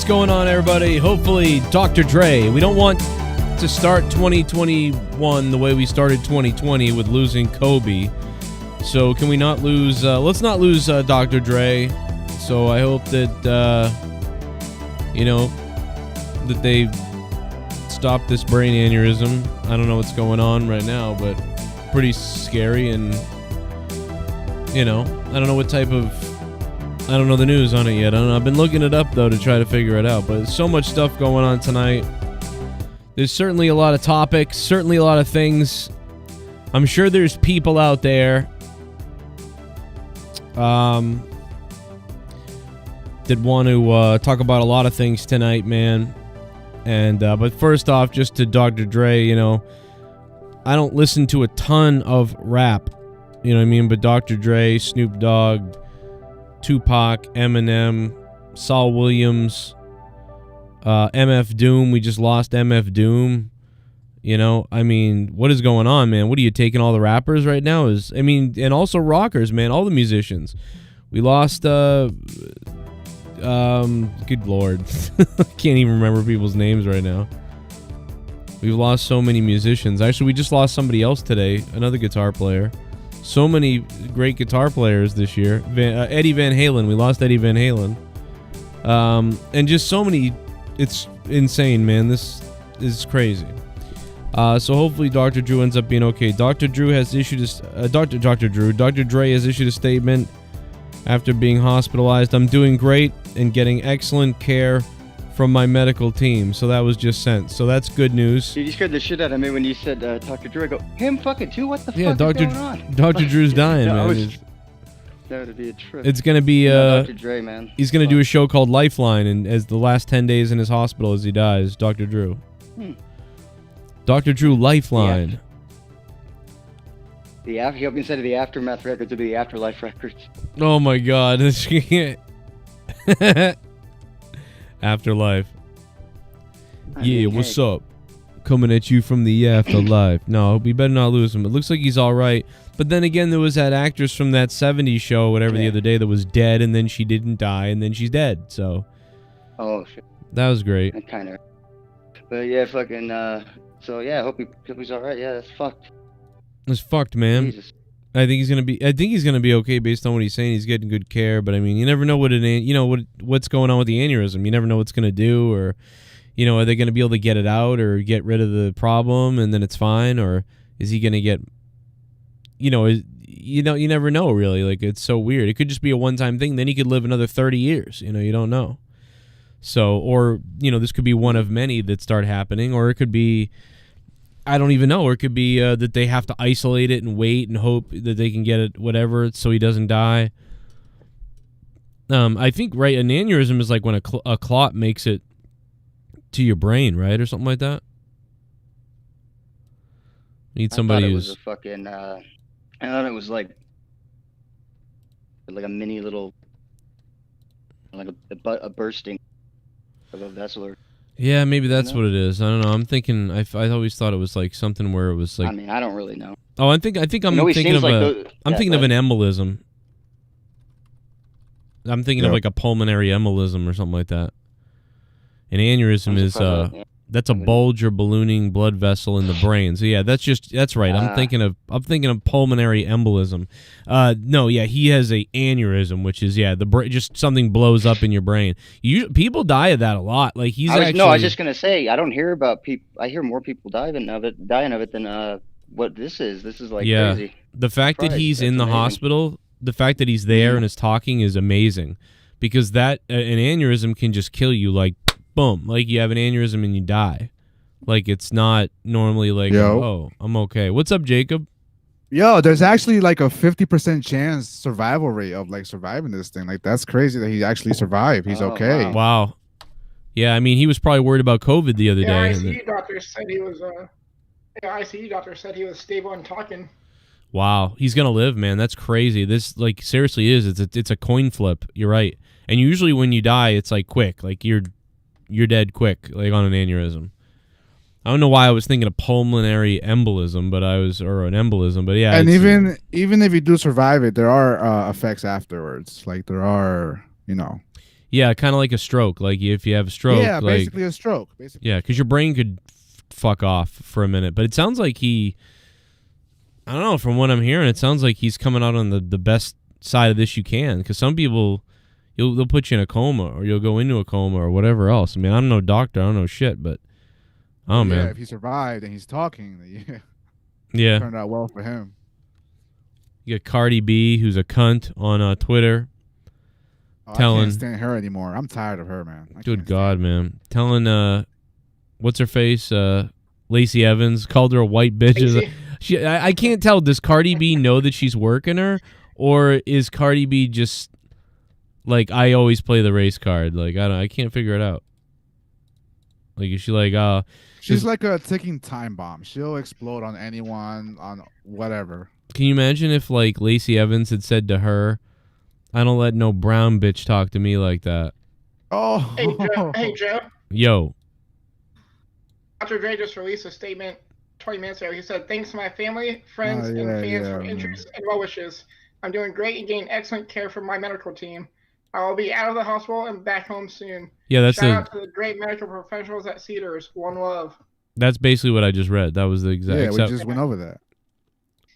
What's going on, everybody? Hopefully, Dr. Dre. We don't want to start 2021 the way we started 2020 with losing Kobe. So can we not lose... let's not lose Dr. Dre. So I hope that, you know, that they stop this brain aneurysm. I don't know what's going on right now, but pretty scary. And, you know, I don't know what type of... I don't know the news on it yet. I don't know. I've been looking it up, though, to try to figure it out. But there's so much stuff going on tonight. There's certainly a lot of topics, certainly a lot of things. I'm sure there's people out there that want to talk about a lot of things tonight, man. And but first off, just to Dr. Dre, you know, I don't listen to a ton of rap, you know what I mean? But Dr. Dre, Snoop Dogg, Tupac, Eminem, Saul Williams, MF Doom. We just lost MF Doom. You know, I mean, what is going on, man? What are you taking all the rappers right now? And also rockers, man. All the musicians. We lost. Good Lord, can't even remember people's names right now. We've lost so many musicians. Actually, we just lost somebody else today. Another guitar player. So many great guitar players this year. Eddie Van Halen. We lost Eddie Van Halen. And just so many. It's insane, man. This is crazy. So hopefully Dr. Drew ends up being okay. Dr. Dre has issued a statement after being hospitalized. I'm doing great and getting excellent care from my medical team. So that was just sent. So that's good news. Dude, you scared the shit out of me when you said Dr. Drew. I go, him fucking too? What the fuck is going on? Dr. Drew's dying, man. That would be a trip. It's going to be... Dr. Dre, man. He's going to do a show called Lifeline, and as the last 10 days in his hospital as he dies, Dr. Drew. Dr. Drew Lifeline. He opened instead of the Aftermath records to be the Afterlife records. Oh my God. Afterlife. What's up? Coming at you from the afterlife. No, we better not lose him. It looks like he's all right. But then again, there was that actress from that 70s show, whatever, the other day that was dead, and then she didn't die, and then she's dead. So. Oh shit. That was great. Kind of. But yeah, fucking. So yeah, I hope he's all right. Yeah, that's fucked. It's fucked, man. Jesus. I think he's gonna be okay based on what he's saying. He's getting good care, but I mean, you never know what's going on with the aneurysm. You never know what's gonna do, or you know, are they gonna be able to get it out or get rid of the problem and then it's fine, or is he gonna get, you never know really. Like, it's so weird. It could just be a one-time thing. Then he could live another 30 years. You know, you don't know. So, or this could be one of many that start happening, or it could be. I don't even know. Or it could be that they have to isolate it and wait and hope that they can get it, whatever, so he doesn't die. I think, right, an aneurysm is like when a clot makes it to your brain, right, or something like that. Need somebody who's... I thought it was like a mini little, like a bursting of a vessel. Yeah, maybe that's what it is. I don't know. I'm thinking. I always thought it was like something where it was like. I mean, I don't really know. Oh, I'm thinking of an embolism. I'm thinking of like a pulmonary embolism or something like that. An aneurysm is that's a bulge or ballooning blood vessel in the brain. So yeah, that's right. I'm thinking of pulmonary embolism. No, yeah, he has a aneurysm, which is just something blows up in your brain. People die of that a lot. Like I was just gonna say, I don't hear about people. I hear more people dying of it than what this is. This is like crazy. The fact that he's in the hospital, the fact that he's there and is talking is amazing, because that an aneurysm can just kill you like. Boom, like you have an aneurysm and you die. Like, it's not normally like, oh, I'm okay. What's up, Jacob? Yo, there's actually like a 50% chance survival rate of like surviving this thing. Like, that's crazy that he actually survived. He's okay. Wow. Yeah, I mean, he was probably worried about COVID the other day. ICU doctor said he was ICU doctor said he was stable and talking. Wow, he's gonna live, man. That's crazy. This, like, seriously is. It's a coin flip. You're right. And usually when you die, it's like quick. Like you're dead quick, like on an aneurysm. I don't know why I was thinking of pulmonary embolism, or an embolism, but yeah. And even if you do survive it, there are effects afterwards. Like there are, Yeah, kind of like a stroke. Like if you have a stroke. Yeah, like, basically a stroke. Basically. Yeah, because your brain could fuck off for a minute. But it sounds like I don't know, from what I'm hearing, it sounds like he's coming out on the best side of this you can. Because some people, they'll put you in a coma or you'll go into a coma or whatever else. I mean, I'm no doctor. I don't know shit, but Yeah, man. if he survived and he's talking, Yeah. turned out well for him. You got Cardi B, who's a cunt on Twitter. I telling, can't stand her anymore. I'm tired of her, man. Good God, man. Telling, what's her face? Lacey Evans called her a white bitch. I can't tell. Does Cardi B know that she's working her? Or is Cardi B just like, I always play the race card? Like, I can't figure it out. Like, is she like, she's like a ticking time bomb. She'll explode on anyone, on whatever. Can you imagine if, like, Lacey Evans had said to her, I don't let no brown bitch talk to me like that? Oh. Hey, Joe. Yo. Dr. Dre just released a statement 20 minutes ago. He said, thanks to my family, friends, and fans for interest and well wishes. I'm doing great and getting excellent care from my medical team. I will be out of the hospital and back home soon. Yeah, that's Shout out to the great medical professionals at Cedars. One love. That's basically what I just read. That was the exact. Yeah, we just went over that.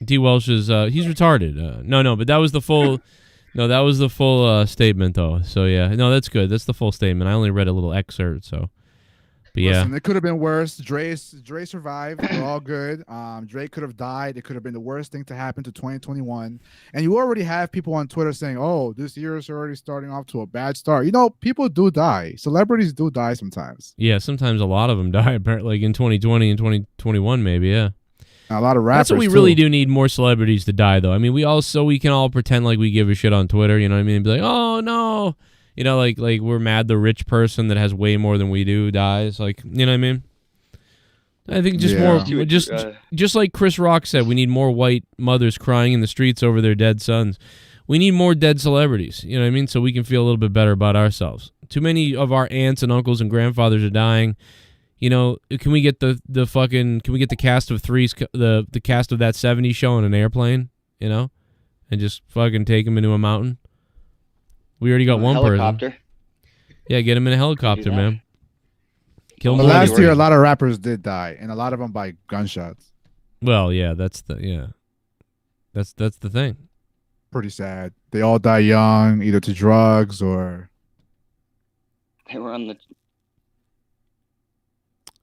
D. Welsh is he's retarded. No, but that was the full. No, that was the full statement though. So yeah, no, that's good. That's the full statement. I only read a little excerpt. So, but yeah, listen, it could have been worse. Dre survived. We're all good. Dre could have died. It could have been the worst thing to happen to 2021. And you already have people on Twitter saying, "Oh, this year is already starting off to a bad start." You know, people do die. Celebrities do die sometimes. Yeah, sometimes a lot of them die. Apparently, like in 2020 and 2021, maybe. Yeah. A lot of rappers. That's what we really do need, more celebrities to die, though. I mean, we can all pretend like we give a shit on Twitter, you know what I mean? Be like, oh, no. You know, like we're mad the rich person that has way more than we do dies. Like, you know what I mean? I think just more, just like Chris Rock said, we need more white mothers crying in the streets over their dead sons. We need more dead celebrities, you know what I mean? So we can feel a little bit better about ourselves. Too many of our aunts and uncles and grandfathers are dying. You know, can we get the cast of Three's, the cast of that 70s show on an airplane, you know, and just fucking take them into a mountain? We already got one helicopter. person. Yeah, get him in a helicopter, man. Kill them. Last year, a lot of rappers did die, and a lot of them by gunshots. Well, yeah, that's the thing. Pretty sad. They all die young, either to drugs or they were on the.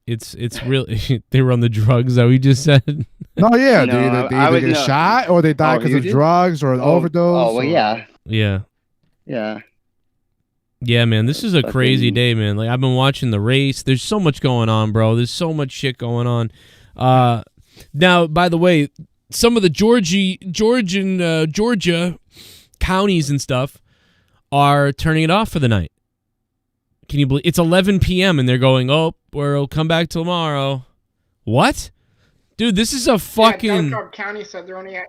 It's really they were on the drugs that we just said. No, yeah, they either get shot or they die because of drugs or an overdose. Oh, well, yeah. Yeah, man, this is a crazy day, man. Like, I've been watching the race. There's so much going on, bro. There's so much shit going on. Now, by the way, some of the Georgia counties and stuff are turning it off for the night. Can you believe it's 11 p.m. and they're going, oh, we'll come back tomorrow. What? Dude, this is a fucking... Yeah, County said they're only at...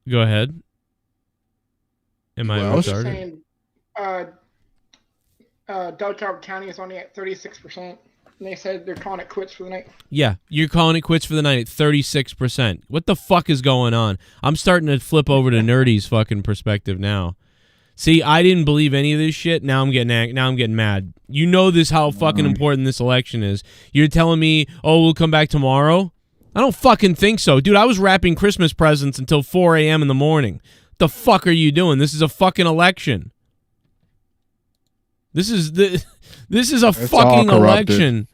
Go ahead. Am I saying, Delaware County is only at 36%. And they said they're calling it quits for the night. Yeah, you're calling it quits for the night at 36%. What the fuck is going on? I'm starting to flip over to Nerdy's fucking perspective now. See, I didn't believe any of this shit. Now I'm getting mad. You know this how fucking important this election is. You're telling me, oh, we'll come back tomorrow? I don't fucking think so. Dude, I was wrapping Christmas presents until 4 a.m. in the morning. What the fuck are you doing? This is a fucking election. This is a fucking election.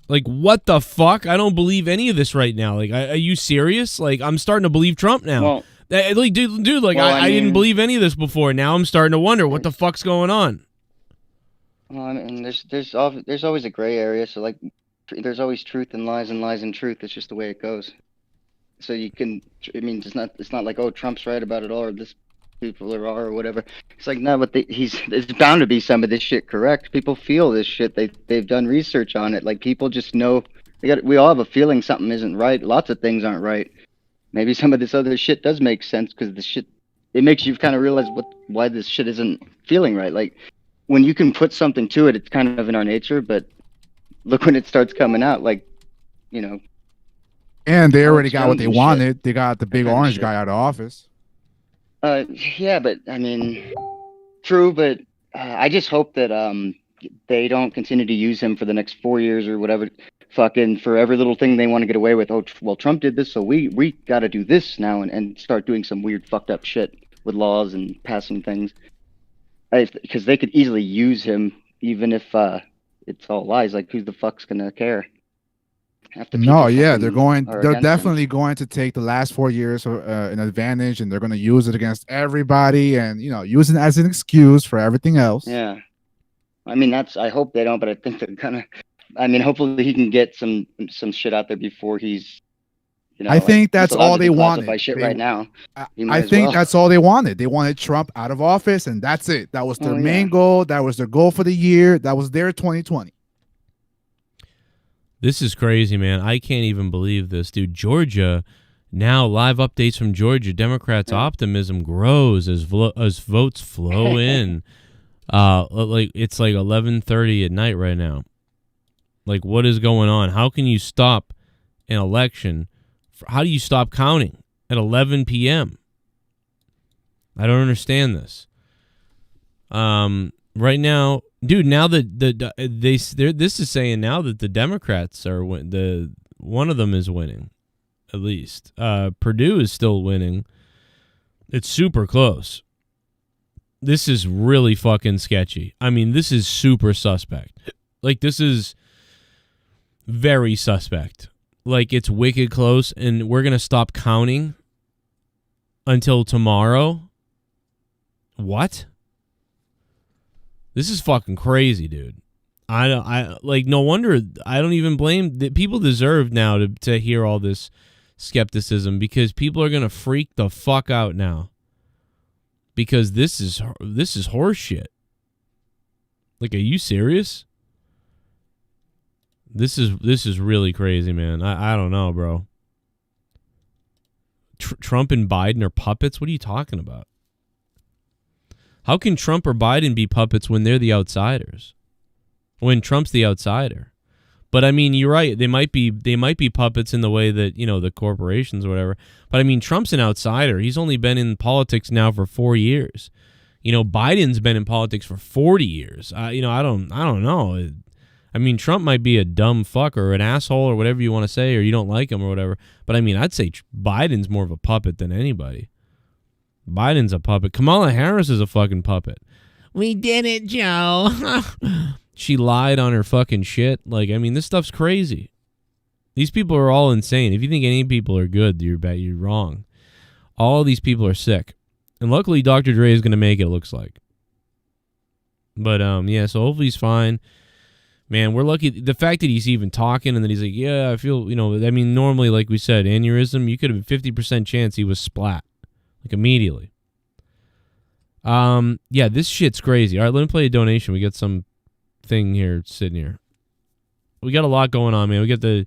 Like, what the fuck? I don't believe any of this right now. Like, are you serious? Like, I'm starting to believe Trump now. Well, like, dude, like, well, I didn't believe any of this before. Now I'm starting to wonder what the fuck's going on. Well, I mean, there's always a gray area. So, like, there's always truth and lies and truth. It's just the way it goes. So you can, I mean, it's not like, oh, Trump's right about it all, or this people are or whatever. It's like, no, but there's bound to be some of this shit correct. People feel this shit. They've done research on it. Like, people just know. We all have a feeling something isn't right. Lots of things aren't right. Maybe some of this other shit does make sense because it makes you kind of realize why this shit isn't feeling right. Like, when you can put something to it, it's kind of in our nature, but look when it starts coming out, like, you know, And they already got what they wanted. They got the big orange guy out of office. Yeah, but I mean, true, but I just hope that they don't continue to use him for the next 4 years or whatever, fucking for every little thing they want to get away with. Oh, well, Trump did this, so we got to do this now and start doing some weird fucked up shit with laws and passing things. Because they could easily use him, even if it's all lies. Like, who the fuck's gonna care? No, yeah, they're definitely going to take the last 4 years an advantage, and they're going to use it against everybody, and use it as an excuse for everything else. Yeah, I mean I hope they don't, but I think they're gonna. I mean, hopefully he can get some shit out there before he's. I think that's all they wanted. Shit right now. I think that's all they wanted. They wanted Trump out of office, and that's it. That was their main goal. That was their goal for the year. That was their 2020. This is crazy, man. I can't even believe this, dude. Georgia, now live updates from Georgia. Democrats' optimism grows as votes flow in. It's like 11:30 at night right now. Like, what is going on? How can you stop an election? How do you stop counting at 11 p.m.? I don't understand this. Right now, dude. Now that this is saying now that the Democrats are one of them is winning, at least. Purdue is still winning. It's super close. This is really fucking sketchy. I mean, this is super suspect. Like, this is very suspect. Like, it's wicked close, and we're gonna stop counting until tomorrow. What? This is fucking crazy, dude. I no wonder. I don't even blame that. People deserve now to hear all this skepticism, because people are gonna freak the fuck out now, because this is horse shit. Like, are you serious? This is really crazy, man. I don't know, bro. Trump and Biden are puppets? What are you talking about? How can Trump or Biden be puppets when they're the outsiders? When Trump's the outsider? But I mean, you're right. They might be puppets in the way that, the corporations or whatever. But I mean, Trump's an outsider. He's only been in politics now for 4 years. Biden's been in politics for 40 years. I don't know. I mean, Trump might be a dumb fuck or an asshole or whatever you want to say, or you don't like him or whatever. But I mean, I'd say Biden's more of a puppet than anybody. Biden's a puppet. Kamala Harris is a fucking puppet. We did it, Joe. She lied on her fucking shit. Like, I mean, this stuff's crazy. These people are all insane. If you think any people are good, you're wrong. All of these people are sick. And luckily, Dr. Dre is going to make it, looks like. But, yeah, so hopefully he's fine. Man, we're lucky. The fact that he's even talking and that he's like, yeah, I feel, I mean, normally, like we said, aneurysm, you could have 50% chance he was splat. Like, immediately. Yeah, this shit's crazy. All right, let me play a donation. We got some thing here sitting here. We got a lot going on, man. We got the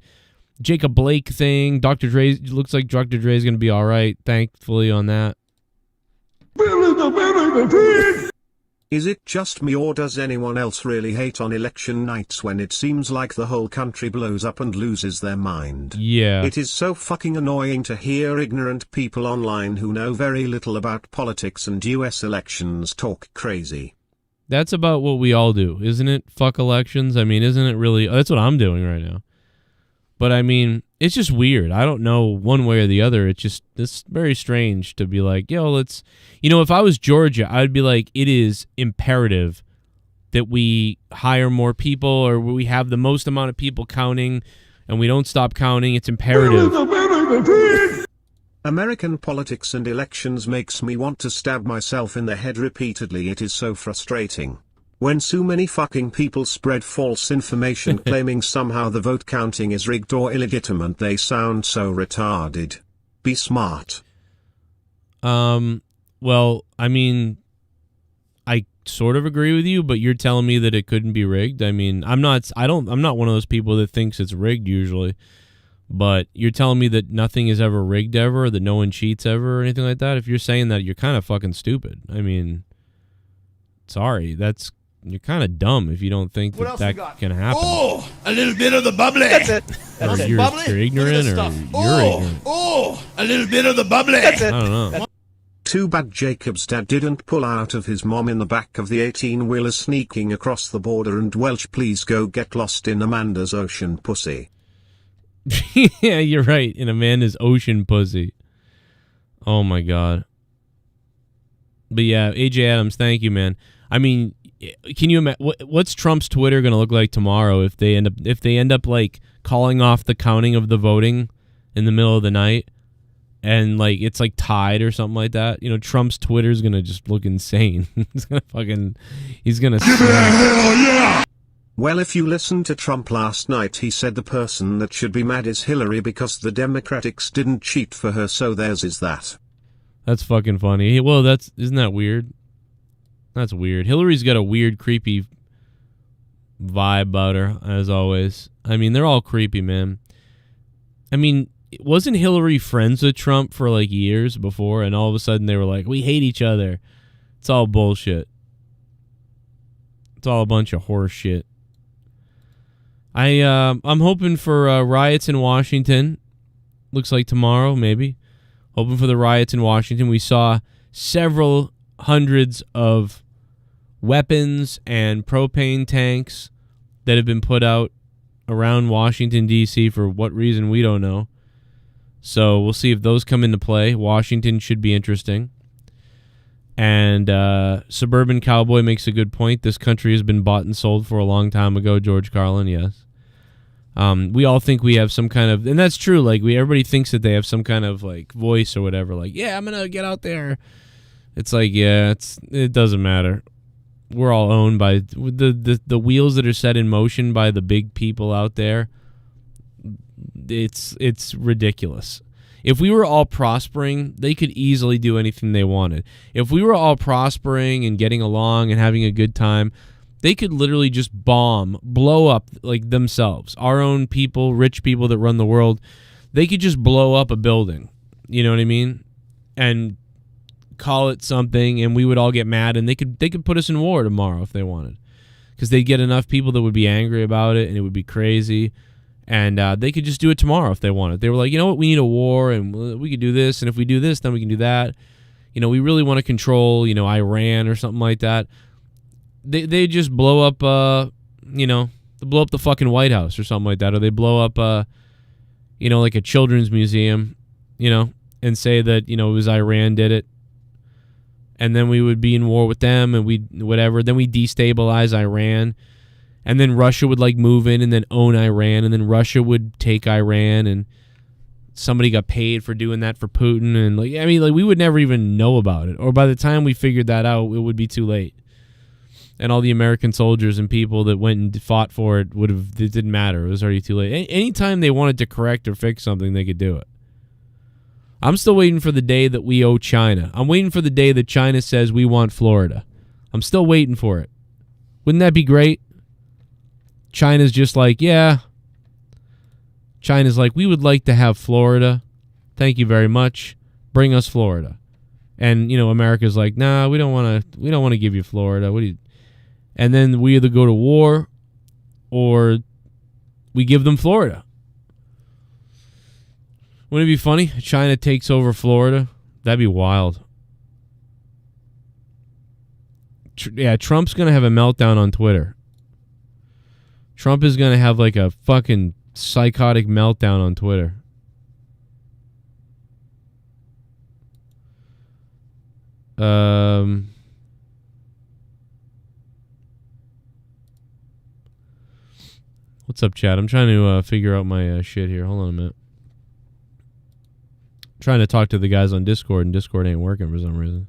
Jacob Blake thing. Dr. Dre, looks like Dr. Dre is going to be all right, thankfully, on that. Is it just me, or does anyone else really hate on election nights when it seems like the whole country blows up and loses their mind? Yeah. It is so fucking annoying to hear ignorant people online who know very little about politics and US elections talk crazy. That's about what we all do, isn't it? Fuck elections. I mean, isn't it really? That's what I'm doing right now. But I mean, it's just weird. I don't know one way or the other. It's very strange to be like, yo, let's, if I was Georgia, I'd be like, it is imperative that we hire more people, or we have the most amount of people counting and we don't stop counting. It's imperative. American politics and elections makes me want to stab myself in the head repeatedly. It is so frustrating. When so many fucking people spread false information claiming somehow the vote counting is rigged or illegitimate, they sound so retarded. Be smart. Well, I mean, I sort of agree with you, but you're telling me that it couldn't be rigged. I mean, I'm not one of those people that thinks it's rigged usually, but you're telling me that nothing is ever rigged ever, or that no one cheats ever or anything like that. If you're saying that, you're kind of fucking stupid. I mean, sorry, you're kind of dumb if you don't think that can happen. Oh, a little bit of the bubbly. That's it. That's it. You're Bubbly? ignorant, or you're ignorant. Oh, a little bit of the bubbly. I don't know. Too bad Jacob's dad didn't pull out of his mom in the back of the 18-wheeler sneaking across the border and Welch, please go get lost in Amanda's ocean pussy. Yeah, you're right. In Amanda's ocean pussy. Oh my God. But yeah, AJ Adams, thank you, man. I mean, can you imagine what's Trump's Twitter going to look like tomorrow if they end up like calling off the counting of the voting in the middle of the night? And like it's like tied or something like that. You know, Trump's Twitter's gonna just look insane. He's gonna hell yeah! Well, if you listened to Trump last night, he said the person that should be mad is Hillary because the Democrats didn't cheat for her, so theirs is that. That's fucking funny. Well, isn't that weird? That's weird. Hillary's got a weird, creepy vibe about her, as always. I mean, they're all creepy, man. I mean, wasn't Hillary friends with Trump for like years before, and all of a sudden they were like, we hate each other? It's all bullshit. It's all a bunch of horse shit. I'm hoping for riots in Washington. Looks like tomorrow, maybe. Hoping for the riots in Washington. We saw several hundreds of weapons and propane tanks that have been put out around Washington, D.C. for what reason, we don't know. So we'll see if those come into play. Washington should be interesting. And Suburban Cowboy makes a good point. This country has been bought and sold for a long time ago, George Carlin, yes. We all think we have some kind of, and that's true, like everybody thinks that they have some kind of like voice or whatever, like, yeah, I'm going to get out there. It's like, yeah, it doesn't matter. We're all owned by the wheels that are set in motion by the big people out there. It's ridiculous. If we were all prospering, they could easily do anything they wanted. If we were all prospering and getting along and having a good time, they could literally just blow up like themselves. Our own people, rich people that run the world, they could just blow up a building. You know what I mean? And call it something, and we would all get mad, and they could put us in war tomorrow if they wanted, because they'd get enough people that would be angry about it, and it would be crazy. And they could just do it tomorrow if they wanted. They were like, you know what, we need a war, and we could do this, and if we do this, then we can do that. You know, we really want to control, Iran or something like that. They just blow up, they blow up the fucking White House or something like that, or they blow up, like a children's museum, and say that, it was Iran did it. And then we would be in war with them, and then we destabilize Iran. And then Russia would like move in and then own Iran, and then Russia would take Iran, and somebody got paid for doing that for Putin, and we would never even know about it, or by the time we figured that out, it would be too late. And all the American soldiers and people that went and fought for it it didn't matter. It was already too late. Anytime they wanted to correct or fix something, they could do it. I'm still waiting for the day that we owe China. I'm waiting for the day that China says we want Florida. I'm still waiting for it. Wouldn't that be great? China's just like, yeah. China's like, we would like to have Florida. Thank you very much. Bring us Florida. And, America's like, nah, we don't want to give you Florida. And then we either go to war or we give them Florida. Wouldn't it be funny? China takes over Florida. That'd be wild. Yeah, Trump's going to have a meltdown on Twitter. Trump is going to have like a fucking psychotic meltdown on Twitter. What's up, chat? I'm trying to figure out my shit here. Hold on a minute. I'm trying to talk to the guys on Discord, and Discord ain't working for some reason.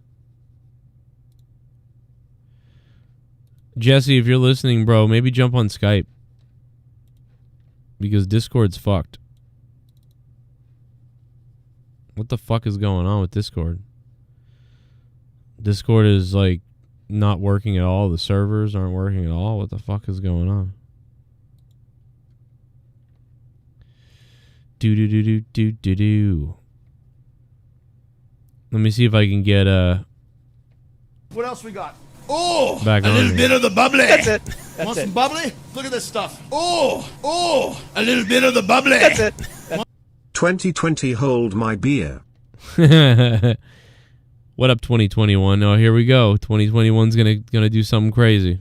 Jesse, if you're listening, bro, maybe jump on Skype. Because Discord's fucked. What the fuck is going on with Discord? Discord is like not working at all. The servers aren't working at all. What the fuck is going on? Do. Let me see if I can get What else we got? Oh, Back a on little here. bit of the bubbly. That's it. That's Want it. some bubbly? Look at this stuff. Oh, a little bit of the bubbly. That's it. 2020 hold my beer. What up, 2021? Oh, here we go. 2021's gonna do something crazy.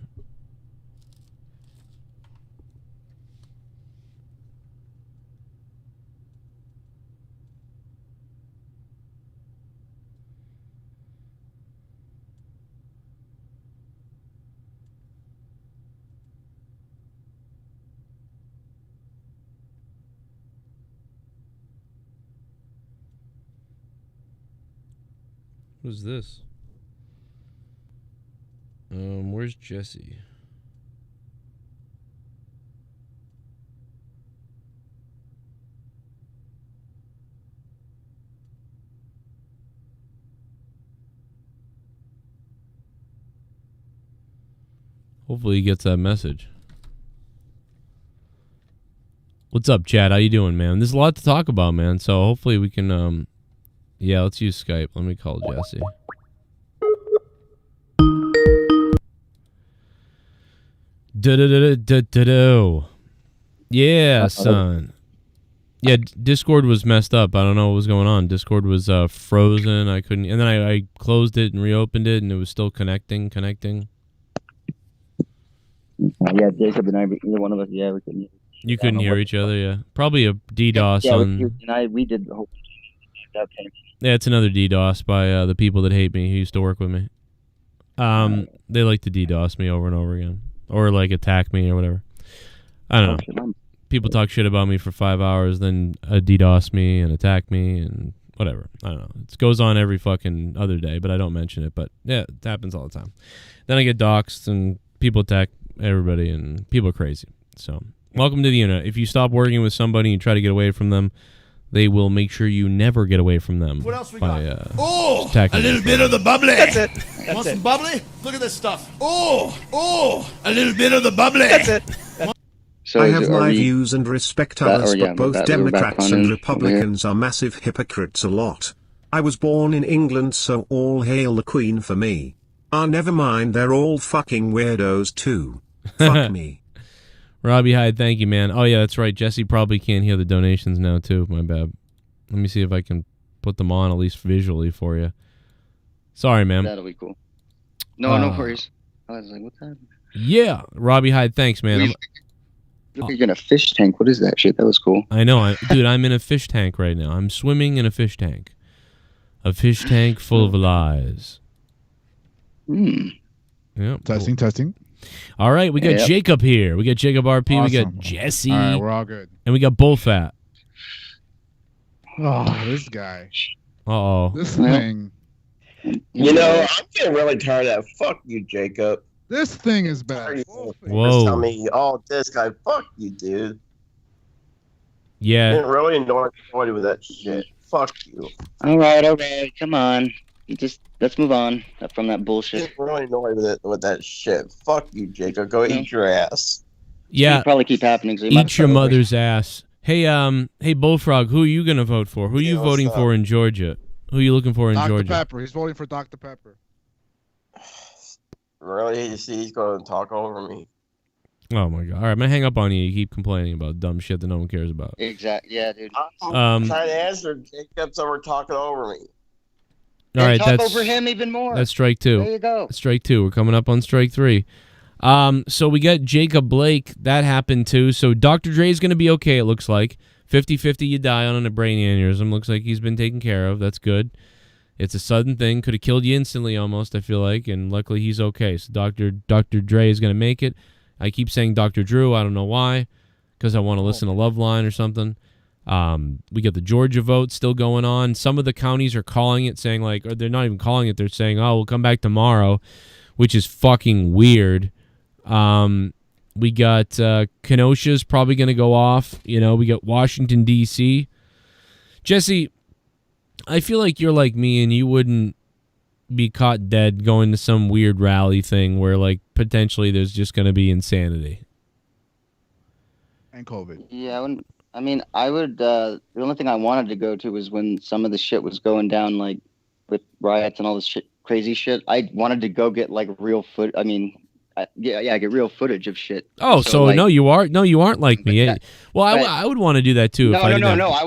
Who's this? Where's Jesse? Hopefully he gets that message. What's up, Chad? How you doing, man? There's a lot to talk about, man. So hopefully we can yeah, let's use Skype. Let me call Jesse. Do. Yeah, son. Yeah, Discord was messed up. I don't know what was going on. Discord was frozen. I couldn't, and then I closed it and reopened it, and it was still connecting. Yeah, Jacob and I, either one of us, yeah, we couldn't. You couldn't hear each other, yeah. Probably a DDoS on. Yeah, we did the whole. Yeah, it's another DDoS by the people that hate me who used to work with me. They like to DDoS me over and over again, or like attack me or whatever. I don't know. People talk shit about me for 5 hours, then DDoS me and attack me and whatever. I don't know. It goes on every fucking other day, but I don't mention it. But yeah, it happens all the time. Then I get doxxed and people attack everybody and people are crazy. So welcome to the internet. If you stop working with somebody and you try to get away from them, they will make sure you never get away from them. What else we by, got? A little bit of the bubbly. That's it. Want some bubbly? Look at this stuff. A little bit of the bubbly. That's it. So I have my views and respect others, but both Democrats and Republicans are massive hypocrites a lot. I was born in England, so all hail the Queen for me. Never mind, they're all fucking weirdos too. Fuck me. Robbie Hyde, thank you, man. Oh, yeah, that's right. Jesse probably can't hear the donations now, too. My bad. Let me see if I can put them on, at least visually, for you. Sorry, man. That'll be cool. No worries. I was like, what's that? Yeah. Robbie Hyde, thanks, man. You're in a fish tank. What is that shit? That was cool. I know. Dude, I'm in a fish tank right now. I'm swimming in a fish tank. A fish tank full of lies. Yep. Testing. All right, we got Jacob here. We got Jacob RP. Awesome. We got Jesse. All right, we're all good. And we got Bullfat. Oh, this guy. Uh-oh. This thing. You know, I'm getting really tired of that. Fuck you, Jacob. This thing is bad. Whoa. Tell me, this guy, fuck you, dude. Yeah. It really annoyed me with that shit. Fuck you. All right. Come on. Let's move on from that bullshit. It really annoyed me with that shit. Fuck you, Jacob. Go eat your ass. Yeah. It'll probably keep happening. So eat your mother's ass. Hey, Bullfrog, who are you gonna vote for? Who are you voting for in Georgia? Who are you looking for in Georgia? Dr. Pepper. He's voting for Dr. Pepper. Really? You see, he's going to talk over me. Oh my god! All right, I'm gonna hang up on you. You keep complaining about dumb shit that no one cares about. Exactly. Yeah, dude. I'm trying to answer Jacob, so we're talking over me. All right, talk over him even more. That's strike 2. There you go. Strike 2. We're coming up on strike 3. So we got Jacob Blake. That happened too. So Dr. Dre's going to be okay, it looks like. 50-50 you die on a brain aneurysm. Looks like he's been taken care of. That's good. It's a sudden thing. Could have killed you instantly almost, I feel like. And luckily he's okay. So Dr. Dre is going to make it. I keep saying Dr. Drew. I don't know why. Because I want to listen to Loveline or something. We got the Georgia vote still going on. Some of the counties are calling it, saying like, or they're not even calling it. They're saying, oh, we'll come back tomorrow, which is fucking weird. We got Kenosha's probably going to go off. You know, we got Washington, D.C. Jesse, I feel like you're like me and you wouldn't be caught dead going to some weird rally thing where like potentially there's just going to be insanity. And COVID. Yeah, I would. The only thing I wanted to go to was when some of the shit was going down, like with riots and all this shit crazy shit, I wanted to go get like real get real footage of shit. Oh, so like, no, you aren't like me. I would want to do that too. No, if I didn't no. I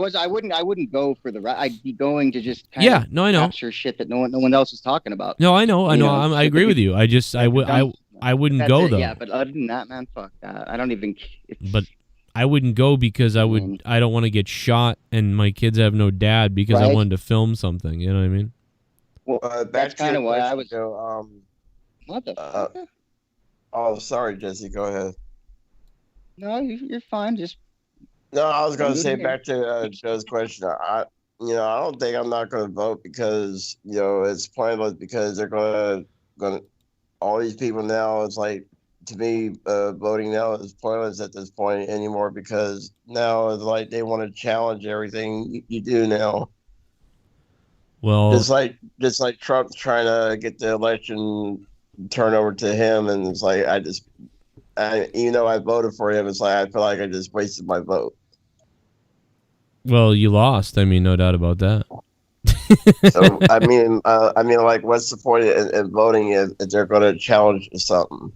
wouldn't go for the. I'd be going to just kind of I know. capture shit that no one else is talking about. No, I know. I agree with you. I wouldn't go though. Yeah, but other than that, man, fuck that. I don't even. But I wouldn't go because I don't want to get shot and my kids have no dad because I wanted to film something. You know what I mean? Well, that's kind of why I was. What the fuck? Oh, sorry, Jesse. Go ahead. No, you're fine. Just. No, I was going to say back to Joe's question. I don't think I'm not going to vote because it's pointless because they're going to all these people now. It's like, to me, voting now is pointless at this point anymore because now it's like they want to challenge everything you do now. Well, just like Trump trying to get the election turned over to him, and it's like even though I voted for him, it's like I feel like I just wasted my vote. Well, you lost. I mean, no doubt about that. So I mean, like, what's the point in voting if they're going to challenge something?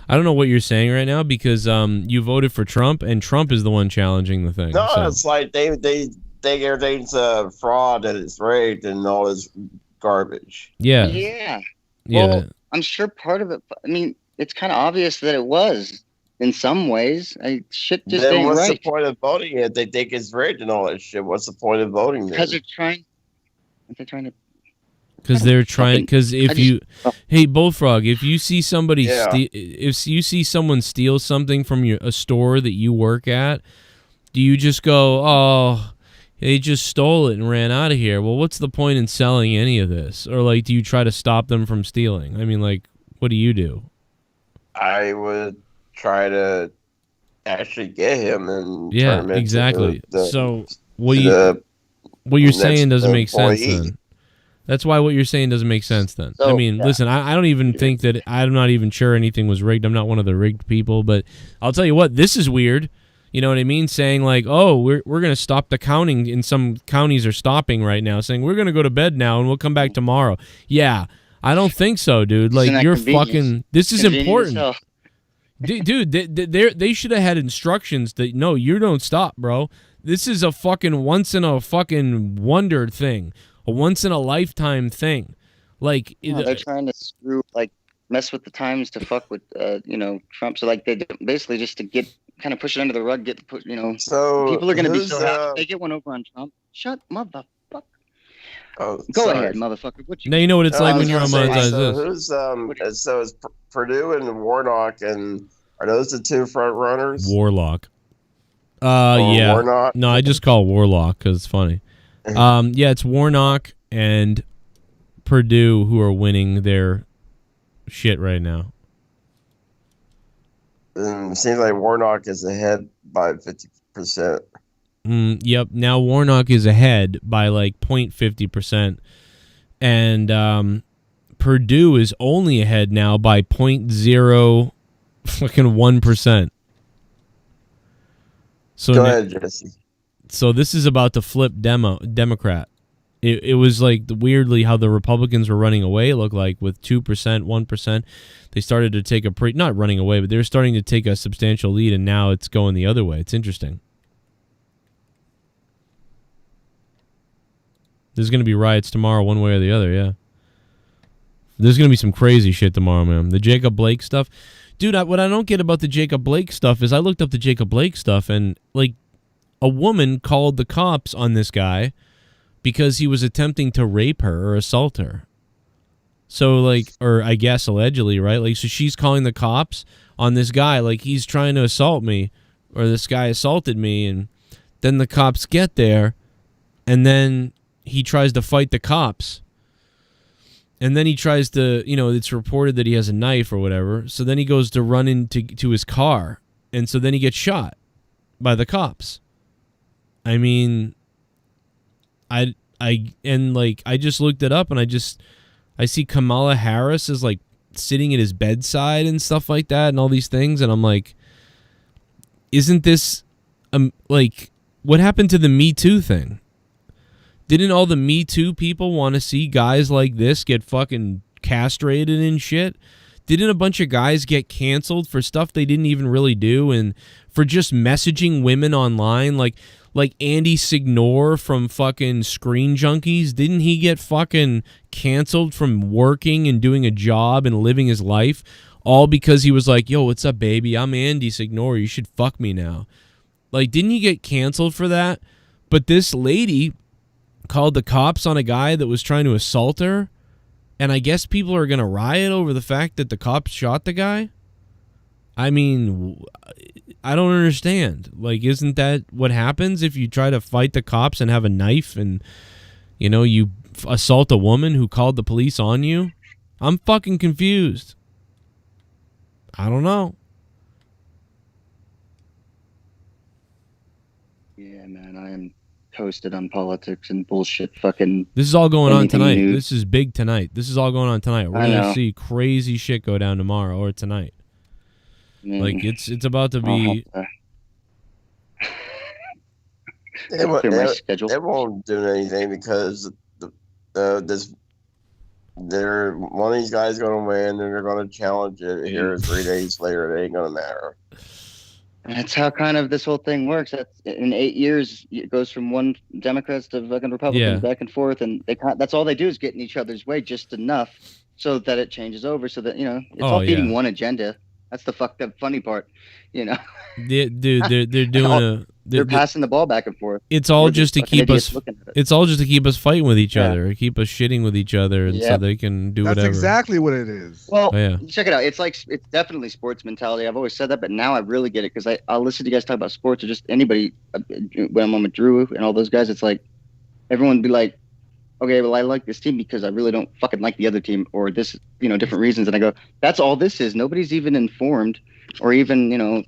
I don't know what you're saying right now because you voted for Trump, and Trump is the one challenging the thing. No, it's like they think everything's a fraud and it's rigged and all this garbage. Yeah. Yeah. Yeah. Well, I'm sure part of it. I mean, it's kind of obvious that it was in some ways. Shit just then ain't what's right. the point of voting if they think it's rigged and all that shit? What's the point of voting? Because they're trying. Aren't they trying to? Because they're trying. Because hey, Bullfrog, if you see somebody, if you see someone steal something from a store that you work at, do you just go, "Oh, they just stole it and ran out of here"? Well, what's the point in selling any of this? Or like, do you try to stop them from stealing? I mean, like, what do you do? I would try to actually get him and yeah, turn him exactly. Into so what you're saying doesn't make sense then. That's why what you're saying doesn't make sense then. So, I mean, listen, I don't even think that I'm not even sure anything was rigged. I'm not one of the rigged people, but I'll tell you what, this is weird. You know what I mean? Saying like, oh, we're going to stop the counting. In some counties are stopping right now, saying we're going to go to bed now and we'll come back tomorrow. Yeah, I don't think so, dude. Like, you're fucking. This is important, dude. They should have had instructions that no, you don't stop, bro. This is a fucking once in a fucking wonder thing, a once in a lifetime thing. Like, they're trying to mess with the times to fuck with Trump. So like they basically just to get. Kind of push it under the rug, so people are going to be so happy. They get one over on Trump. Shut motherfucker. Oh, go sorry. ahead, motherfucker. Now you know what it's like when you're on monetize this. So it's Purdue and Warnock, and are those the two front runners? Warlock. Yeah. Warnock? No, I just call Warlock because it's funny. Yeah, it's Warnock and Purdue who are winning their shit right now. It seems like Warnock is ahead by 50%. Yep. Now Warnock is ahead by like 0.50%. And Purdue is only ahead now by 0.01%. So go ahead, Jesse. So this is about to flip Democrat. It was like weirdly how the Republicans were running away. It looked like with 2%, 1%. They started to take not running away, but they're starting to take a substantial lead, and now it's going the other way. It's interesting. There's going to be riots tomorrow one way or the other, yeah. There's going to be some crazy shit tomorrow, man. The Jacob Blake stuff. Dude, what I don't get about the Jacob Blake stuff is I looked up the Jacob Blake stuff, and like a woman called the cops on this guy because he was attempting to rape her or assault her. So, like, or I guess allegedly, right? Like, so she's calling the cops on this guy, like, he's trying to assault me, or this guy assaulted me, and then the cops get there, and then he tries to fight the cops. And then he tries to, it's reported that he has a knife or whatever, so then he goes to run into his car, and so then he gets shot by the cops. I mean, I just looked it up, and I see Kamala Harris is like sitting at his bedside and stuff like that and all these things. And I'm like, isn't this like what happened to the Me Too thing? Didn't all the Me Too people want to see guys like this get fucking castrated and shit? Didn't a bunch of guys get canceled for stuff they didn't even really do, and for just messaging women online, like Andy Signor from fucking Screen Junkies? Didn't he get fucking canceled from working and doing a job and living his life, all because he was like, yo, what's up, baby? I'm Andy Signor. You should fuck me now. Like, didn't he get canceled for that? But this lady called the cops on a guy that was trying to assault her, and I guess people are going to riot over the fact that the cops shot the guy? I mean, I don't understand. Like, isn't that what happens if you try to fight the cops and have a knife and, you know, you assault a woman who called the police on you? I'm fucking confused. I don't know. Yeah, man, I am toasted on politics and bullshit fucking... This is all going on tonight. New. This is big tonight. This is all going on tonight. We're going to see crazy shit go down tomorrow or tonight. Like, it's about to be... It won't do anything because one of these guys going to win and they're going to challenge it here 3 days later. It ain't going to matter. That's how kind of this whole thing works. That's, in 8 years, it goes from one Democrats to fucking Republicans back and forth, and that's all they do is get in each other's way just enough so that it changes over. So that, you know, it's all feeding one agenda. That's the fucked up funny part, you know. Dude, they're doing they're passing the ball back and forth. It's all just to keep us. It's all just to keep us fighting with each other, keep us shitting with each other, and so they can do whatever. That's exactly what it is. Well, check it out. It's definitely sports mentality. I've always said that, but now I really get it because I'll listen to you guys talk about sports or just anybody when I'm on with Drew and all those guys. It's like everyone would be like, okay, well, I like this team because I really don't fucking like the other team or this, you know, different reasons. And I go, that's all this is. Nobody's even informed or even, you know,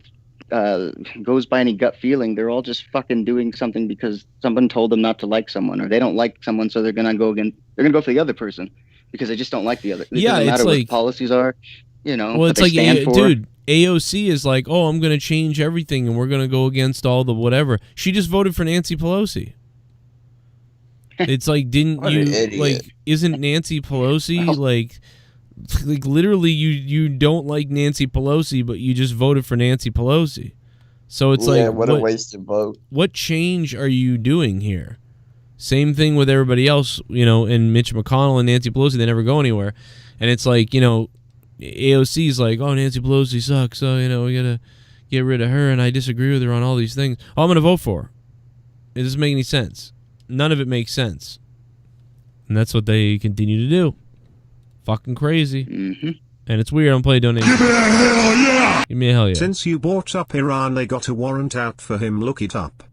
goes by any gut feeling. They're all just fucking doing something because someone told them not to like someone, or they don't like someone, so they're gonna go for the other person because they just don't like the other. It doesn't matter what the policies are, you know. Well, it's like, dude, AOC is like, oh, I'm gonna change everything and we're gonna go against all the whatever. She just voted for Nancy Pelosi. It's like, didn't you like? Isn't Nancy Pelosi like literally you don't like Nancy Pelosi, but you just voted for Nancy Pelosi? So it's like, what a wasted vote. What change are you doing here? Same thing with everybody else, you know, and Mitch McConnell and Nancy Pelosi, they never go anywhere. And it's like, you know, AOC's like, oh, Nancy Pelosi sucks, so, you know, we gotta get rid of her, and I disagree with her on all these things. Oh, I'm gonna vote for her. It doesn't make any sense. None of it makes sense. And that's what they continue to do. Fucking crazy. Mm-hmm. And it's weird. I'm playing donation. Give me a hell yeah! Give me a hell yeah. Since you brought up Iran, they got a warrant out for him. Look it up.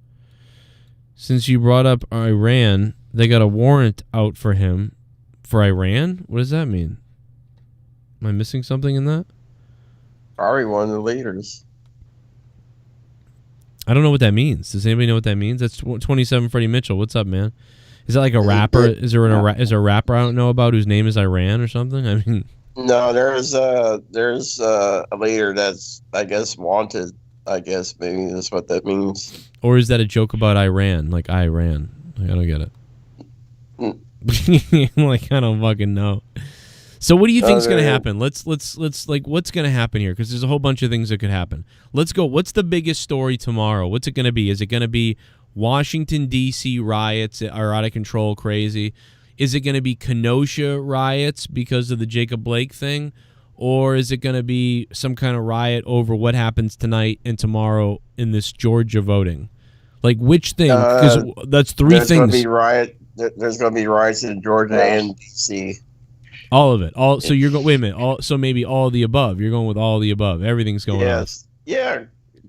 Since you brought up Iran, they got a warrant out for him. For Iran? What does that mean? Am I missing something in that? Probably one of the leaders. I don't know what that means. Does anybody know what that means? That's 27 Freddie Mitchell. What's up, man? Is that like a rapper? Is there a rapper I don't know about whose name is Iran or something? I mean, no, there's a leader that's, I guess, wanted. I guess maybe that's what that means. Or is that a joke about Iran? Like Iran? Like, I don't get it. Like, I don't fucking know. So what do you think's gonna happen? Let's like, what's gonna happen here? Because there's a whole bunch of things that could happen. Let's go. What's the biggest story tomorrow? What's it gonna be? Is it gonna be Washington D.C. riots are out of control, crazy? Is it gonna be Kenosha riots because of the Jacob Blake thing, or is it gonna be some kind of riot over what happens tonight and tomorrow in this Georgia voting? Like, which thing? Because that's three things. There's gonna be riots in Georgia and D.C. All of it. So you're going. Wait a minute. So maybe all of the above. You're going with all of the above. Everything's going on. Yes. Yeah.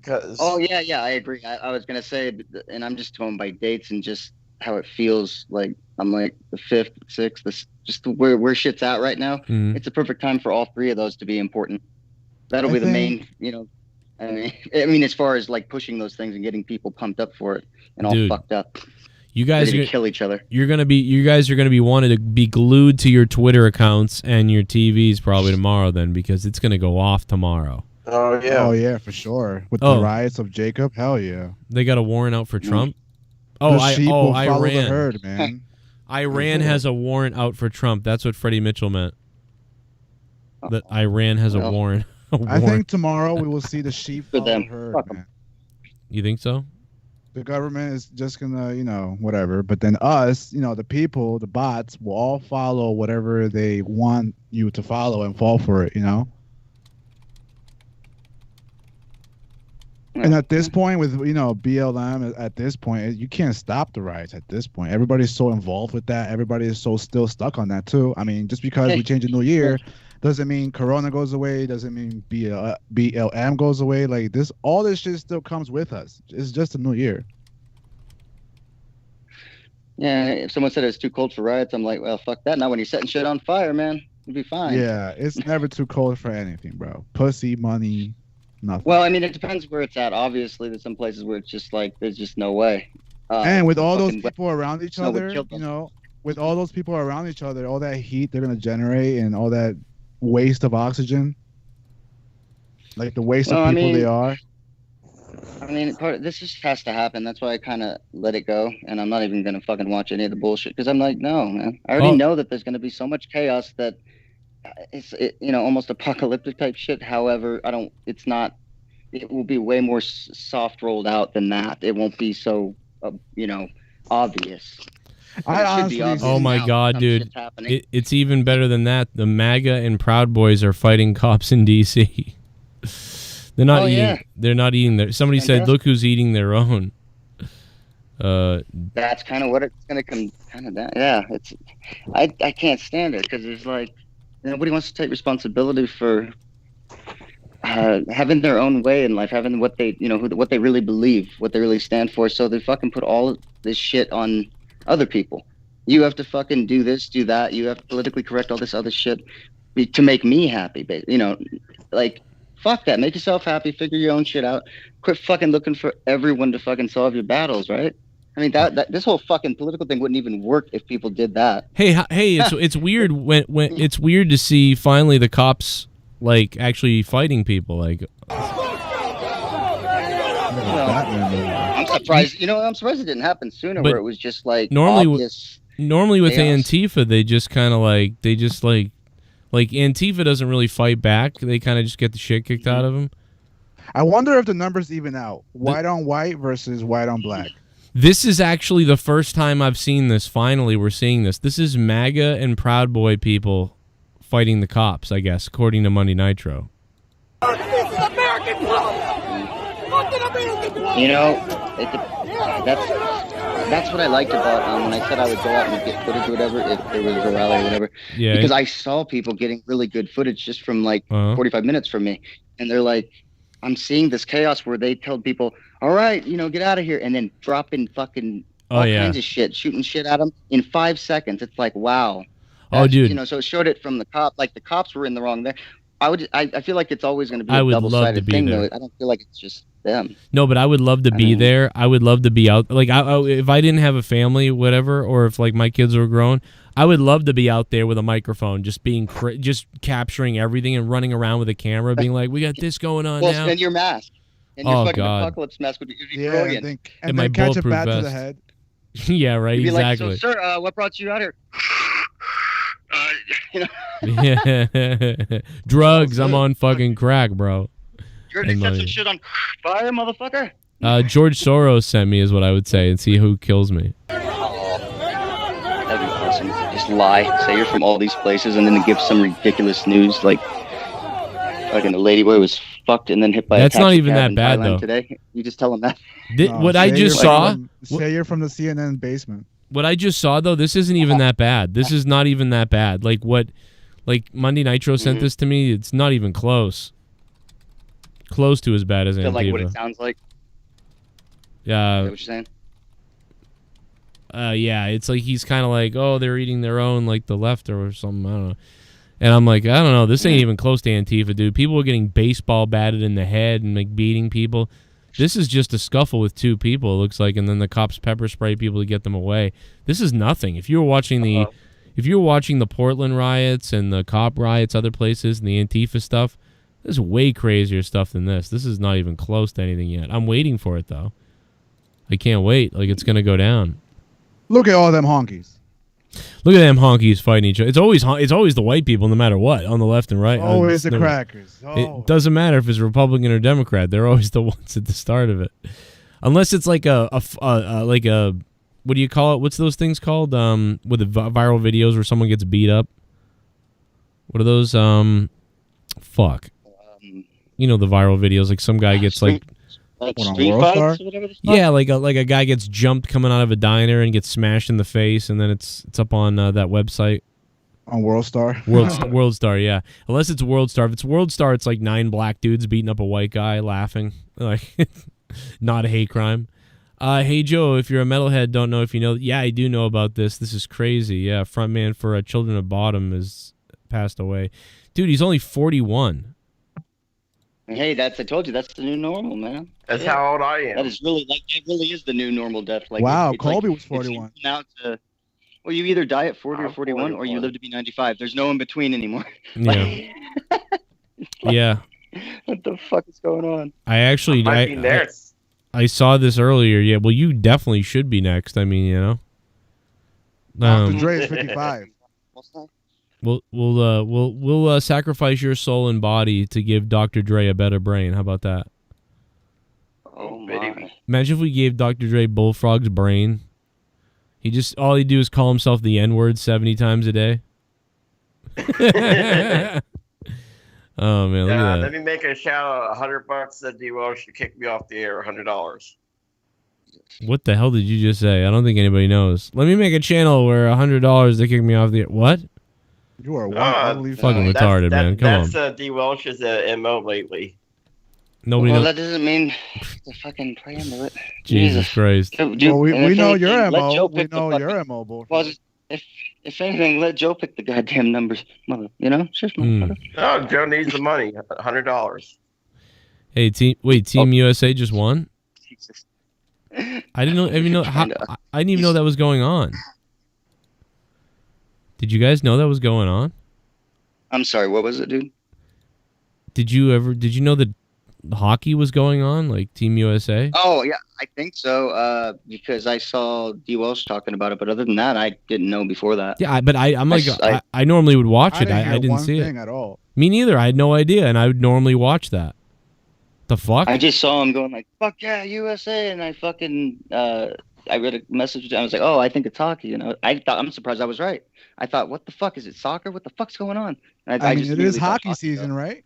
Yeah. I agree. I was gonna say, and I'm just going by dates and just how it feels. Like I'm like the 5th, 6th. Just where shit's at right now. Mm-hmm. It's a perfect time for all three of those to be important. That'll be the main. You know, I mean, as far as like pushing those things and getting people pumped up for it and all fucked up. You guys are gonna kill each other. You guys are gonna be wanting to be glued to your Twitter accounts and your TVs probably tomorrow then, because it's gonna go off tomorrow. Oh yeah. Oh yeah, for sure. With the riots of Jacob, hell yeah. They got a warrant out for Trump. The sheep will follow Iran. the herd, man. Iran has a warrant out for Trump. That's what Freddie Mitchell meant. That Iran has a warrant. I think tomorrow we will see the sheep follow the herd, man. You think so? The government is just gonna, whatever. But then us, the people, the bots, will all follow whatever they want you to follow and fall for it, And at this point, with BLM, at this point, you can't stop the riots. At this point, everybody's so involved with that. Everybody is so still stuck on that too. I mean, just because we change a new year doesn't mean Corona goes away. Doesn't mean BLM goes away. Like this, all this shit still comes with us. It's just a new year. Yeah, if someone said it's too cold for riots, I'm like, well, fuck that. Not when you're setting shit on fire, man. You'll be fine. Yeah, it's never too cold for anything, bro. Pussy, money. Nothing. Well, I mean, it depends where it's at. Obviously, there's some places where it's just like there's just no way. And with all those people around each other, with all those people around each other, all that heat they're gonna generate and all that waste of oxygen, like the waste of people they are. I mean, this just has to happen. That's why I kind of let it go, and I'm not even gonna fucking watch any of the bullshit because I'm like, no, man. I already know that there's gonna be so much chaos that. It's almost apocalyptic type shit. However, it's not. It will be way more soft rolled out than that. It won't be so obvious. Oh my god, dude! It's even better than that. The MAGA and Proud Boys are fighting cops in DC. They're not eating. Yeah. They're not eating their. Somebody said, "Look who's eating their own." That's kind of what it's gonna come kind of down. Yeah, it's. I can't stand it because it's like. Nobody wants to take responsibility for having their own way in life, having what they, what they really believe, what they really stand for. So they fucking put all this shit on other people. You have to fucking do this, do that. You have to politically correct all this other shit to make me happy. Like, fuck that. Make yourself happy. Figure your own shit out. Quit fucking looking for everyone to fucking solve your battles, right? I mean that this whole fucking political thing wouldn't even work if people did that. Hey, it's weird when it's weird to see finally the cops like actually fighting people. Like, I'm surprised. I'm surprised it didn't happen sooner. Where it was just like obvious. Normally with Antifa, they just kind of like Antifa doesn't really fight back. They kind of just get the shit kicked out of them. I wonder if the numbers even out. White on white versus white on black. This is actually the first time I've seen this. Finally, we're seeing this. This is MAGA and Proud Boy people fighting the cops, I guess, according to Monday Nitro. That's what I liked about when I said I would go out and get footage or whatever, if there was a rally or whatever. Yeah. Because I saw people getting really good footage just from like 45 minutes from me. And they're like, I'm seeing this chaos where they tell people, all right, get out of here, and then dropping fucking all kinds of shit, shooting shit at them in 5 seconds. It's like, wow. Oh, dude. So it showed it from the cop. Like the cops were in the wrong there. I feel like it's always going to be a double-sided thing, though. I don't feel like it's just them. No, but I would love to be there. I would love to be out. Like, if I didn't have a family, whatever, or if like my kids were grown, I would love to be out there with a microphone, just just capturing everything and running around with a camera, being like, "We got this going on now." And your mask, and your fucking apocalypse mask would be brilliant. And then catch a bat to the head. Yeah, right. You'd be exactly. Like, so, sir, what brought you out here? Yeah. Drugs. I'm on fucking crack, bro. You're gonna set some shit on fire, motherfucker. George Soros sent me, is what I would say, and see who kills me. That'd be awesome. Just lie, say you're from all these places, and then give some ridiculous news like fucking a ladyboy was fucked and then hit by. That's not even that bad though. Today, you just tell them that. What I just saw. Say you're from the CNN basement. What I just saw though, this isn't even that bad. This is not even that bad. Like Monday Nitro sent this to me. It's not even close. Close to as bad as Antifa. Like what it sounds like. Yeah. Is that what you're saying? Yeah, it's like he's kind of like, oh, they're eating their own, like the left or something. I don't know. And I'm like, I don't know. This ain't even close to Antifa, dude. People are getting baseball batted in the head and like beating people. This is just a scuffle with two people, it looks like, and then the cops pepper spray people to get them away. This is nothing. If you were watching the Portland riots and the cop riots, other places, and the Antifa stuff, there's way crazier stuff than this. This is not even close to anything yet. I'm waiting for it though. I can't wait. Like it's gonna go down. Look at all them honkies. Look at them honkies fighting each other. It's always the white people, no matter what, on the left and right. Always the crackers. It doesn't matter if it's Republican or Democrat. They're always the ones at the start of it, unless it's like a what do you call it? What's those things called? With the viral videos where someone gets beat up. What are those? Fuck. You know the viral videos, like some guy gets like street fights or whatever. Yeah, like a guy gets jumped coming out of a diner and gets smashed in the face, and then it's up on that website. On WorldStar. WorldStar, yeah. Unless it's WorldStar. If it's WorldStar, it's like 9 black dudes beating up a white guy, laughing. Like, not a hate crime. Hey Joe, if you're a metalhead, don't know if you know. Yeah, I do know about this. This is crazy. Yeah, frontman for Children of Bodom has passed away. Dude, he's only 41. Hey, I told you, that's the new normal, man. That's how old I am. That is really, it really is the new normal death. Like, wow, it's Colby like, was 41. Now well, you either die at 40 or 41, or you live to be 95. There's no in between anymore. Yeah. Yeah. What the fuck is going on? I saw this earlier. Yeah, well, you definitely should be next. I mean, you know. Dr. Dre is 55. We'll sacrifice your soul and body to give Dr. Dre a better brain. How about that? Oh my! Imagine if we gave Dr. Dre Bullfrog's brain. All he'd do is call himself the N-word 70 times a day. Oh man, look at that. Let me make a shout out. $100 that D Welsh should kick me off the air. $100. What the hell did you just say? I don't think anybody knows. Let me make a channel where $100 they kick me off the air. What? You are one fucking retarded, man. Come on. That's D Welsh's MO lately. Nobody knows. That doesn't mean to fucking pray into it. Jesus Christ. Well, we know your MO. We know your MO, bullshit. Well, if anything, let Joe pick the goddamn numbers. You know? Just No, Joe needs the money. $100. Hey, Team USA just won? Jesus. I didn't know. I didn't even know that was going on. Did you guys know that was going on? I'm sorry. What was it, dude? Did you know that hockey was going on, like Team USA? Oh yeah, I think so. Because I saw D Welsh talking about it, but other than that, I didn't know before that. Yeah, but I normally would watch it. I didn't see it at all. Me neither. I had no idea, and I would normally watch that. The fuck? I just saw him going like, "Fuck yeah, USA!" And I fucking I read a message. I was like, "Oh, I think it's hockey." You know, I'm surprised I was right. I thought, "What the fuck is it? Soccer? What the fuck's going on?" And I mean, it is hockey season, right?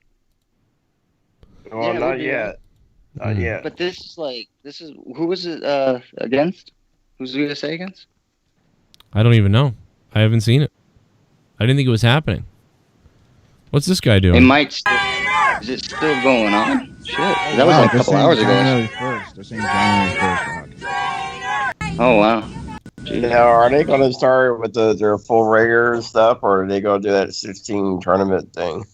Well, yeah, not yet. Not yet. But this is who was it against? Who's the USA against? I don't even know. I haven't seen it. I didn't think it was happening. What's this guy doing? It might still. Is it still going on? Shit. That was like a couple hours ago. January 1st. They're saying January 1st for hockey. Oh, wow. Now, are they going to start with their full regular stuff, or are they going to do that 16 tournament thing?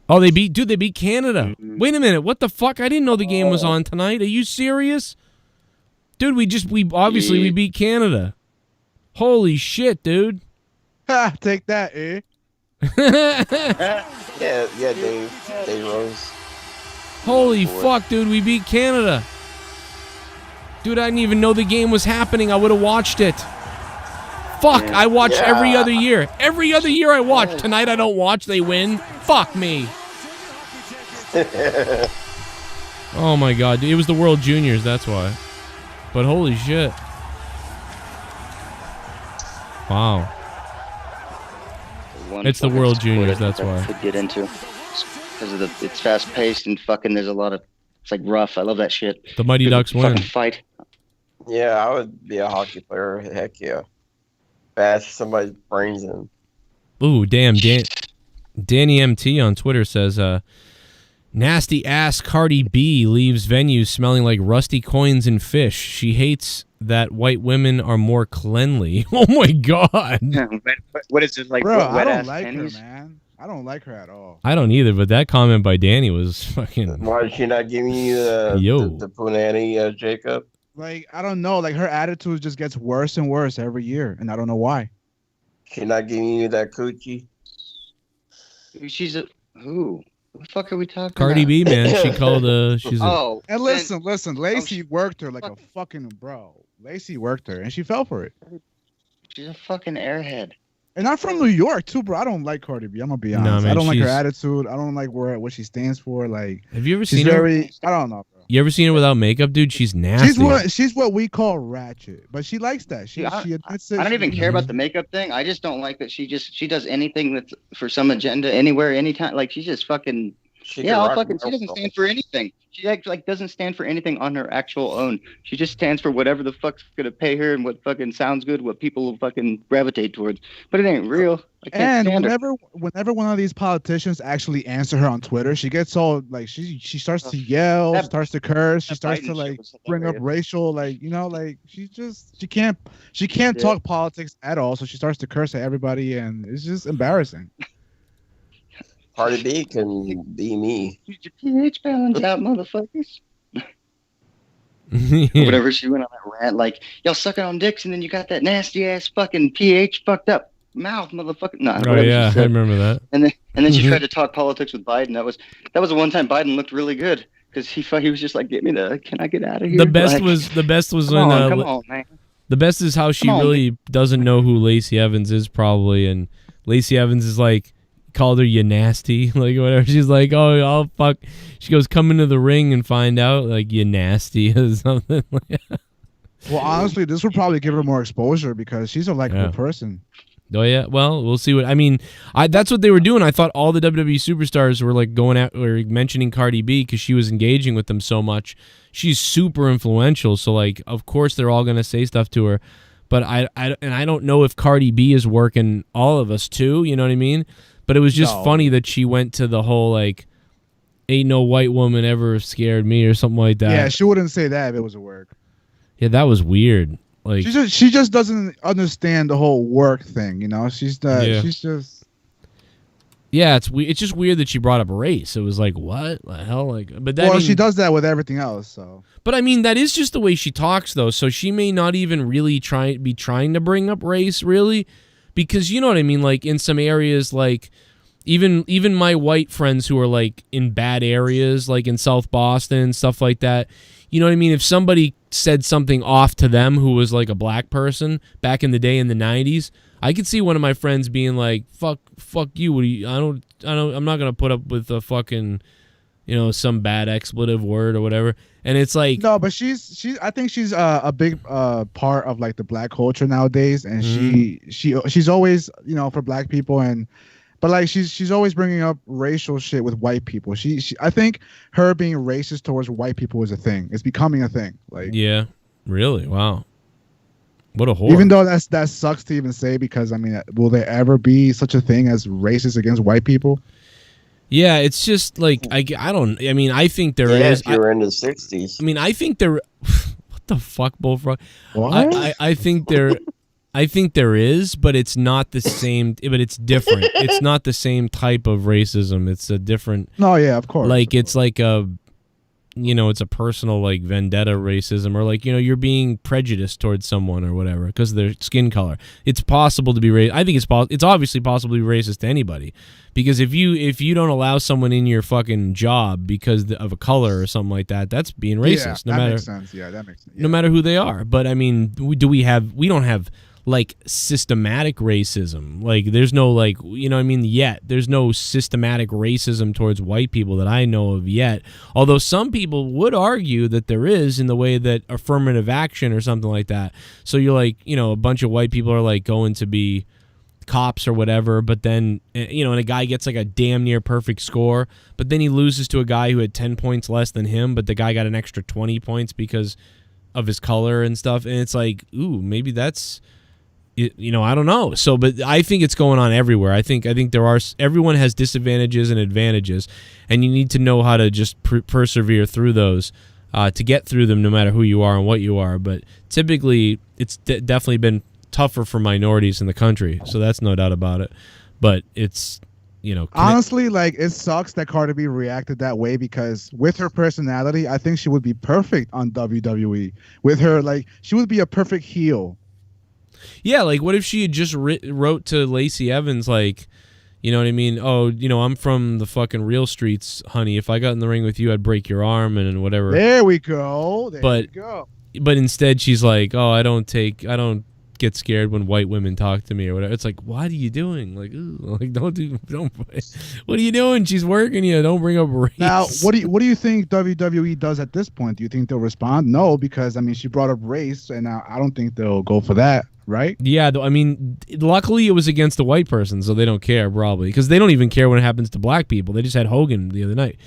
Oh, they beat Canada. Wait a minute. What the fuck? I didn't know the game was on tonight. Are you serious? Dude, we beat Canada. Holy shit, dude. Ha, take that, eh? yeah, Dave Rose. Holy fuck, dude, we beat Canada. Dude, I didn't even know the game was happening. I would have watched it. Fuck, I watch every other year. Every other year I watch. Tonight I don't watch, they win. Fuck me. Oh my god, dude. It was the World Juniors, that's why. But holy shit. Wow. It's the World Juniors, that's why. To get into. Because of it's fast paced and fucking there's a lot of, it's like rough. I love that shit. The Mighty Ducks win. Fight. Yeah, I would be a hockey player. Heck yeah. Bash somebody's brains in. Ooh, damn. Danny MT on Twitter says, nasty ass Cardi B leaves venues smelling like rusty coins and fish. She hates that white women are more cleanly. Oh my god. What is it like? Bro, wet I ass don't like pennies? her, man. I don't like her at all. I don't either, but that comment by Danny was fucking... Why is she not giving you the punani, Jacob? Like, I don't know. Like, her attitude just gets worse and worse every year, and I don't know why. She not giving you that coochie? She's a... Who? What the fuck are we talking Cardi about? B, man. She called she's and listen. Lacey worked her like a fucking bro. Lacey worked her, and she fell for it. She's a fucking airhead. And I'm from New York too, bro. I don't like Cardi B. I'm gonna be honest. No, man, I don't like her attitude. I don't like what she stands for. Like, have you ever seen her? I don't know, bro. You ever seen her without makeup, dude? She's nasty. She's what we call ratchet, but she likes that. She admits it. I don't even care about the makeup thing. I just don't like that she does anything that's for some agenda, anywhere, anytime. Like she's just fucking. She doesn't stand for anything. She like doesn't stand for anything on her actual own. She just stands for whatever the fuck's gonna pay her and what fucking sounds good, what people will fucking gravitate towards. But it ain't real. I can't stand her. Whenever one of these politicians actually answer her on Twitter, she gets all like she starts to yell, starts to curse, she starts to like bring up racial, like like she can't talk politics at all. So she starts to curse at everybody, and it's just embarrassing. Cardi B can be me. Use your pH balance out, motherfuckers. Whatever she went on that rant, like, y'all sucking on dicks, and then you got that nasty ass fucking pH fucked up mouth, motherfucker. Nah, oh yeah, I remember that. And then she tried to talk politics with Biden. That was the one time Biden looked really good because he was just like, can I get out of here? The best was when come on, man. The best is how she really doesn't know who Lacey Evans is probably, and Lacey Evans is like. Called her you nasty, like whatever. She's like, oh fuck. She goes, come into the ring and find out, like you nasty or something. Well, honestly, this would probably give her more exposure because she's a likable person. Oh yeah, well, we'll see what I mean. That's what they were doing. I thought all the WWE superstars were like going out or mentioning Cardi B because she was engaging with them so much. She's super influential, so like, of course, they're all gonna say stuff to her. But I don't know if Cardi B is working all of us too. You know what I mean? But it was just funny that she went to the whole, like, ain't no white woman ever scared me or something like that. Yeah, she wouldn't say that if it was a work. Yeah, that was weird. Like she just doesn't understand the whole work thing, She's just... Yeah, it's just weird that she brought up race. It was like, what the hell? Like, but that, she does that with everything else, so... But, I mean, that is just the way she talks, though, so she may not even really be trying to bring up race, really. Because you know what I mean, like in some areas, like even my white friends who are like in bad areas, like in South Boston and stuff like that, you know what I mean? If somebody said something off to them who was like a black person back in the day in the 90s, I could see one of my friends being like, fuck you, what do you, I'm not gonna put up with a fucking, some bad expletive word or whatever. And it's like no, but I think she's a big part of like the black culture nowadays, and she's always for black people but like she's always bringing up racial shit with white people. She I think her being racist towards white people is a thing. It's becoming a thing. Like yeah, really, wow, what a whore. Even though that sucks to even say because I mean, will there ever be such a thing as racist against white people? Yeah, it's just like I think there is. If you're in the 60s. I mean, I think there. What the fuck, bullfrog? What? I think there is, but it's not the same. But it's different. It's not the same type of racism. It's a different. No, yeah, of course. Like it's like a, it's a personal like vendetta racism, or like you're being prejudiced towards someone or whatever because of their skin color. It's possible to be racist. I think it's obviously possible to be racist to anybody. Because if you don't allow someone in your fucking job because of a color or something like that, that's being racist. Yeah, that makes sense. Yeah, that makes sense. Yeah. No matter who they are. But I mean, we don't have like systematic racism. Like there's no like yet. There's no systematic racism towards white people that I know of yet. Although some people would argue that there is in the way that affirmative action or something like that. So you're like, a bunch of white people are like going to be cops or whatever, but then and a guy gets like a damn near perfect score, but then he loses to a guy who had 10 points less than him, but the guy got an extra 20 points because of his color and stuff, and it's like, ooh, maybe that's I don't know. So but I think it's going on everywhere. I think everyone has disadvantages and advantages, and you need to know how to just persevere through those to get through them no matter who you are and what you are. But typically it's definitely been tougher for minorities in the country, so that's no doubt about it. But it's honestly, like, it sucks that Cardi B reacted that way because with her personality, I think she would be perfect on WWE. With her, like, she would be a perfect heel. Yeah, like what if she had just wrote to Lacey Evans like, you know what I mean? Oh, I'm from the fucking real streets, honey. If I got in the ring with you, I'd break your arm and whatever. There we go. There we go. But instead she's like, oh, I don't get scared when white women talk to me or whatever. It's like, what are you doing? Like, don't. What are you doing? She's working you. Don't bring up race. Now, what do you think WWE does at this point? Do you think they'll respond? No, because I mean, she brought up race, and I don't think they'll go for that, right? Yeah, I mean, luckily it was against a white person, so they don't care probably because they don't even care when it happens to black people. They just had Hogan the other night.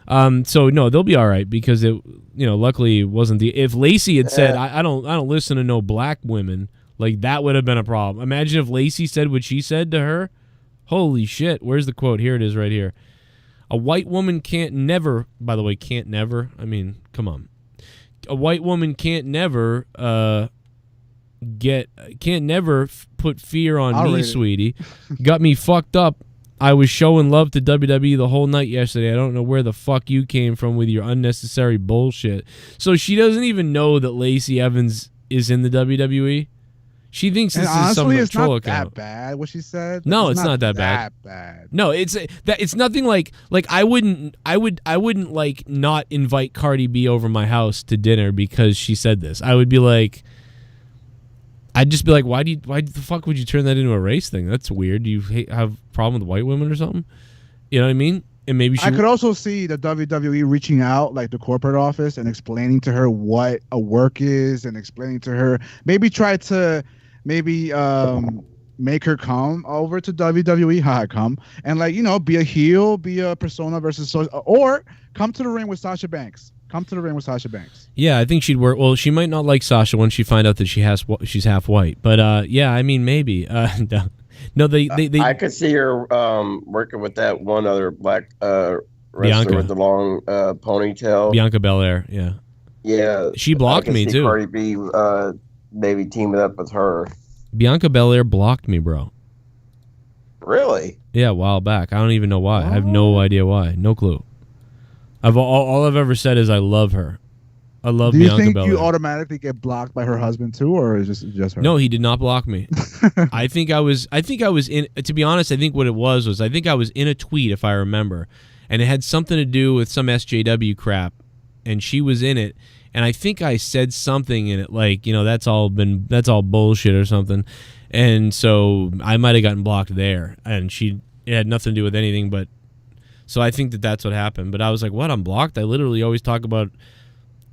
So no, they'll be all right because it, luckily it wasn't if Lacey had said, I don't listen to no black women, like that would have been a problem. Imagine if Lacey said what she said to her. Holy shit. Where's the quote? Here it is right here. A white woman can't never, by the way, can't never. I mean, come on. A white woman can't never put fear on me, sweetie. Got me fucked up. I was showing love to WWE the whole night yesterday. I don't know where the fuck you came from with your unnecessary bullshit. So she doesn't even know that Lacey Evans is in the WWE. She thinks this is some troll account. It's not that bad what she said. No, it's not that bad. No, it's nothing like I wouldn't like not invite Cardi B over my house to dinner because she said this. I'd just be like, why the fuck would you turn that into a race thing? That's weird. Do you have a problem with white women or something? You know what I mean? And maybe I could also see the WWE reaching out, like the corporate office, and explaining to her what a work is, and explaining to her, maybe try to make her come over to WWE, and be a heel, be a persona versus, or come to the ring with Sasha Banks. Yeah, I think she'd work. Well, she might not like Sasha once she find out that she's half white. But yeah, I mean maybe. No, they I could see her working with that one other black wrestler Bianca. with the long ponytail. Bianca Belair, yeah. Yeah. She blocked me too. Cardi B maybe teaming up with her. Bianca Belair blocked me, bro. Really? Yeah, a while back. I don't even know why. I have no idea why. No clue. All I've ever said is I love her. I love Bianca Belair. Do you think you automatically get blocked by her husband too, or is it just her? No, he did not block me. I think I was in. To be honest, I think what it was I think I was in a tweet, if I remember, and it had something to do with some SJW crap, and she was in it, and I think I said something in it like, that's all bullshit or something, and so I might have gotten blocked there, and it had nothing to do with anything, but. So I think that's what happened. But I was like, what? I'm blocked? I literally always talk about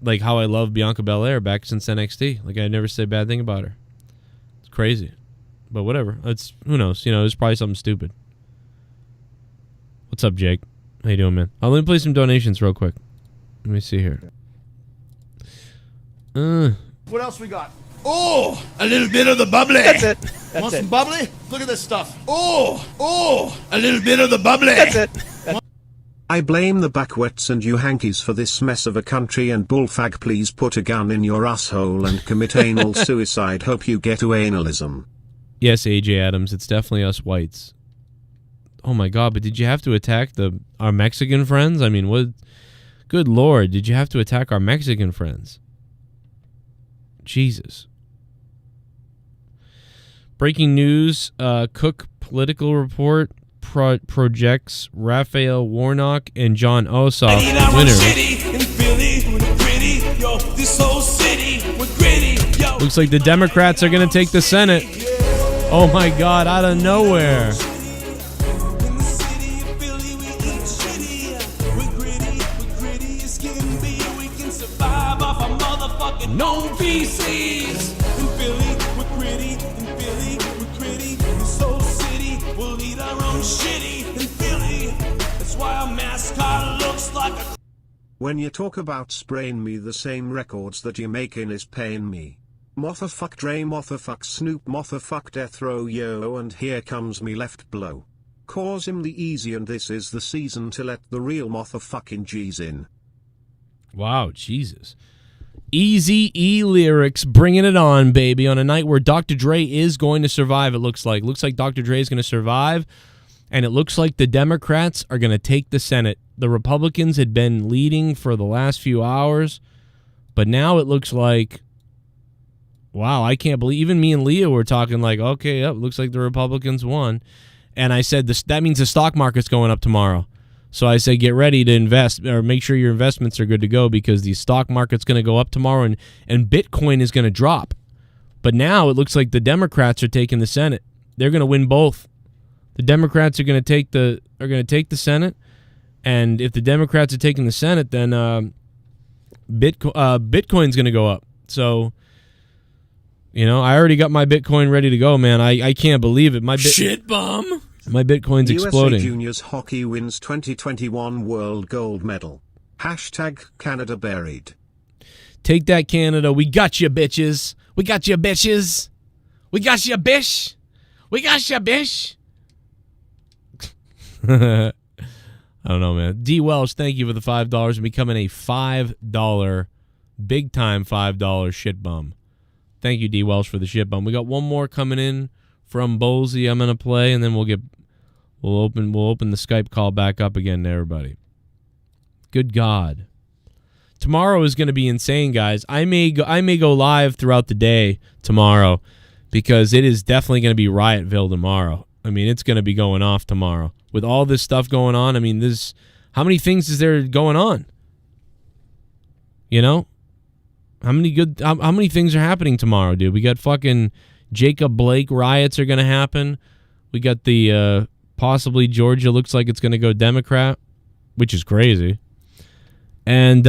like how I love Bianca Belair back since NXT. Like I never say a bad thing about her. It's crazy. But whatever. Who knows? It's probably something stupid. What's up, Jake? How you doing, man? Let me play some donations real quick. Let me see here. What else we got? Oh, a little bit of the bubbly. That's it. Want some bubbly? Look at this stuff. Oh, a little bit of the bubbly. That's it. I blame the backwets and you hankies for this mess of a country, and bullfag, please put a gun in your asshole and commit anal suicide. Hope you get to analism. Yes, AJ Adams, it's definitely us whites. Oh my god, but did you have to attack our Mexican friends? I mean, what? Good lord, did you have to attack our Mexican friends? Jesus. Breaking news, Cook political report projects Raphael Warnock and John Ossoff winners. Looks like the Democrats are going to take the Senate. Oh my god, out of nowhere. No PCs. In Philly, we're gritty. In Philly, we're gritty. In Soul City, we'll eat our own shitty. In Philly, that's why our mascot looks like a... When you talk about spraying me, the same records that you're making is paying me. Motherfuck Dre, motherfuck Snoop, motherfuck Death Row, yo, and here comes me left blow. Cause him the easy, and this is the season to let the real motherfucking G's in. Wow, Jesus. Easy-E lyrics, bringing it on, baby, on a night where Dr. Dre is going to survive, it looks like. Looks like Dr. Dre is going to survive, and it looks like the Democrats are going to take the Senate. The Republicans had been leading for the last few hours, but now it looks like, wow, I can't believe, even me and Leah were talking like, okay, yep, looks like the Republicans won. And I said, that means the stock market's going up tomorrow. So I say, get ready to invest, or make sure your investments are good to go, because the stock market's going to go up tomorrow, and Bitcoin is going to drop. But now it looks like the Democrats are taking the Senate. They're going to win both. The Democrats are going to take the Senate, and if the Democrats are taking the Senate, then Bitcoin's going to go up. So, I already got my Bitcoin ready to go, man. I can't believe it. Shit bomb. My Bitcoin's exploding. USA Juniors Hockey wins 2021 World Gold Medal. #Canada buried. Take that, Canada. We got you, bitches. We got you, bitches. We got you, bish. We got you, bish. I don't know, man. D. Welsh, thank you for the $5 and becoming a $5, big time $5 shit bum. Thank you, D. Welsh, for the shit bum. We got one more coming in from Bolsey. I'm gonna play, and then we'll open the Skype call back up again to everybody. Good God. Tomorrow is going to be insane, guys. I may go live throughout the day tomorrow because it is definitely going to be Riotville tomorrow. I mean, it's going to be going off tomorrow. With all this stuff going on, I mean, how many things is there going on? How many things are happening tomorrow, dude? We got fucking Jacob Blake riots are going to happen. We got the possibly Georgia looks like it's going to go Democrat, which is crazy. And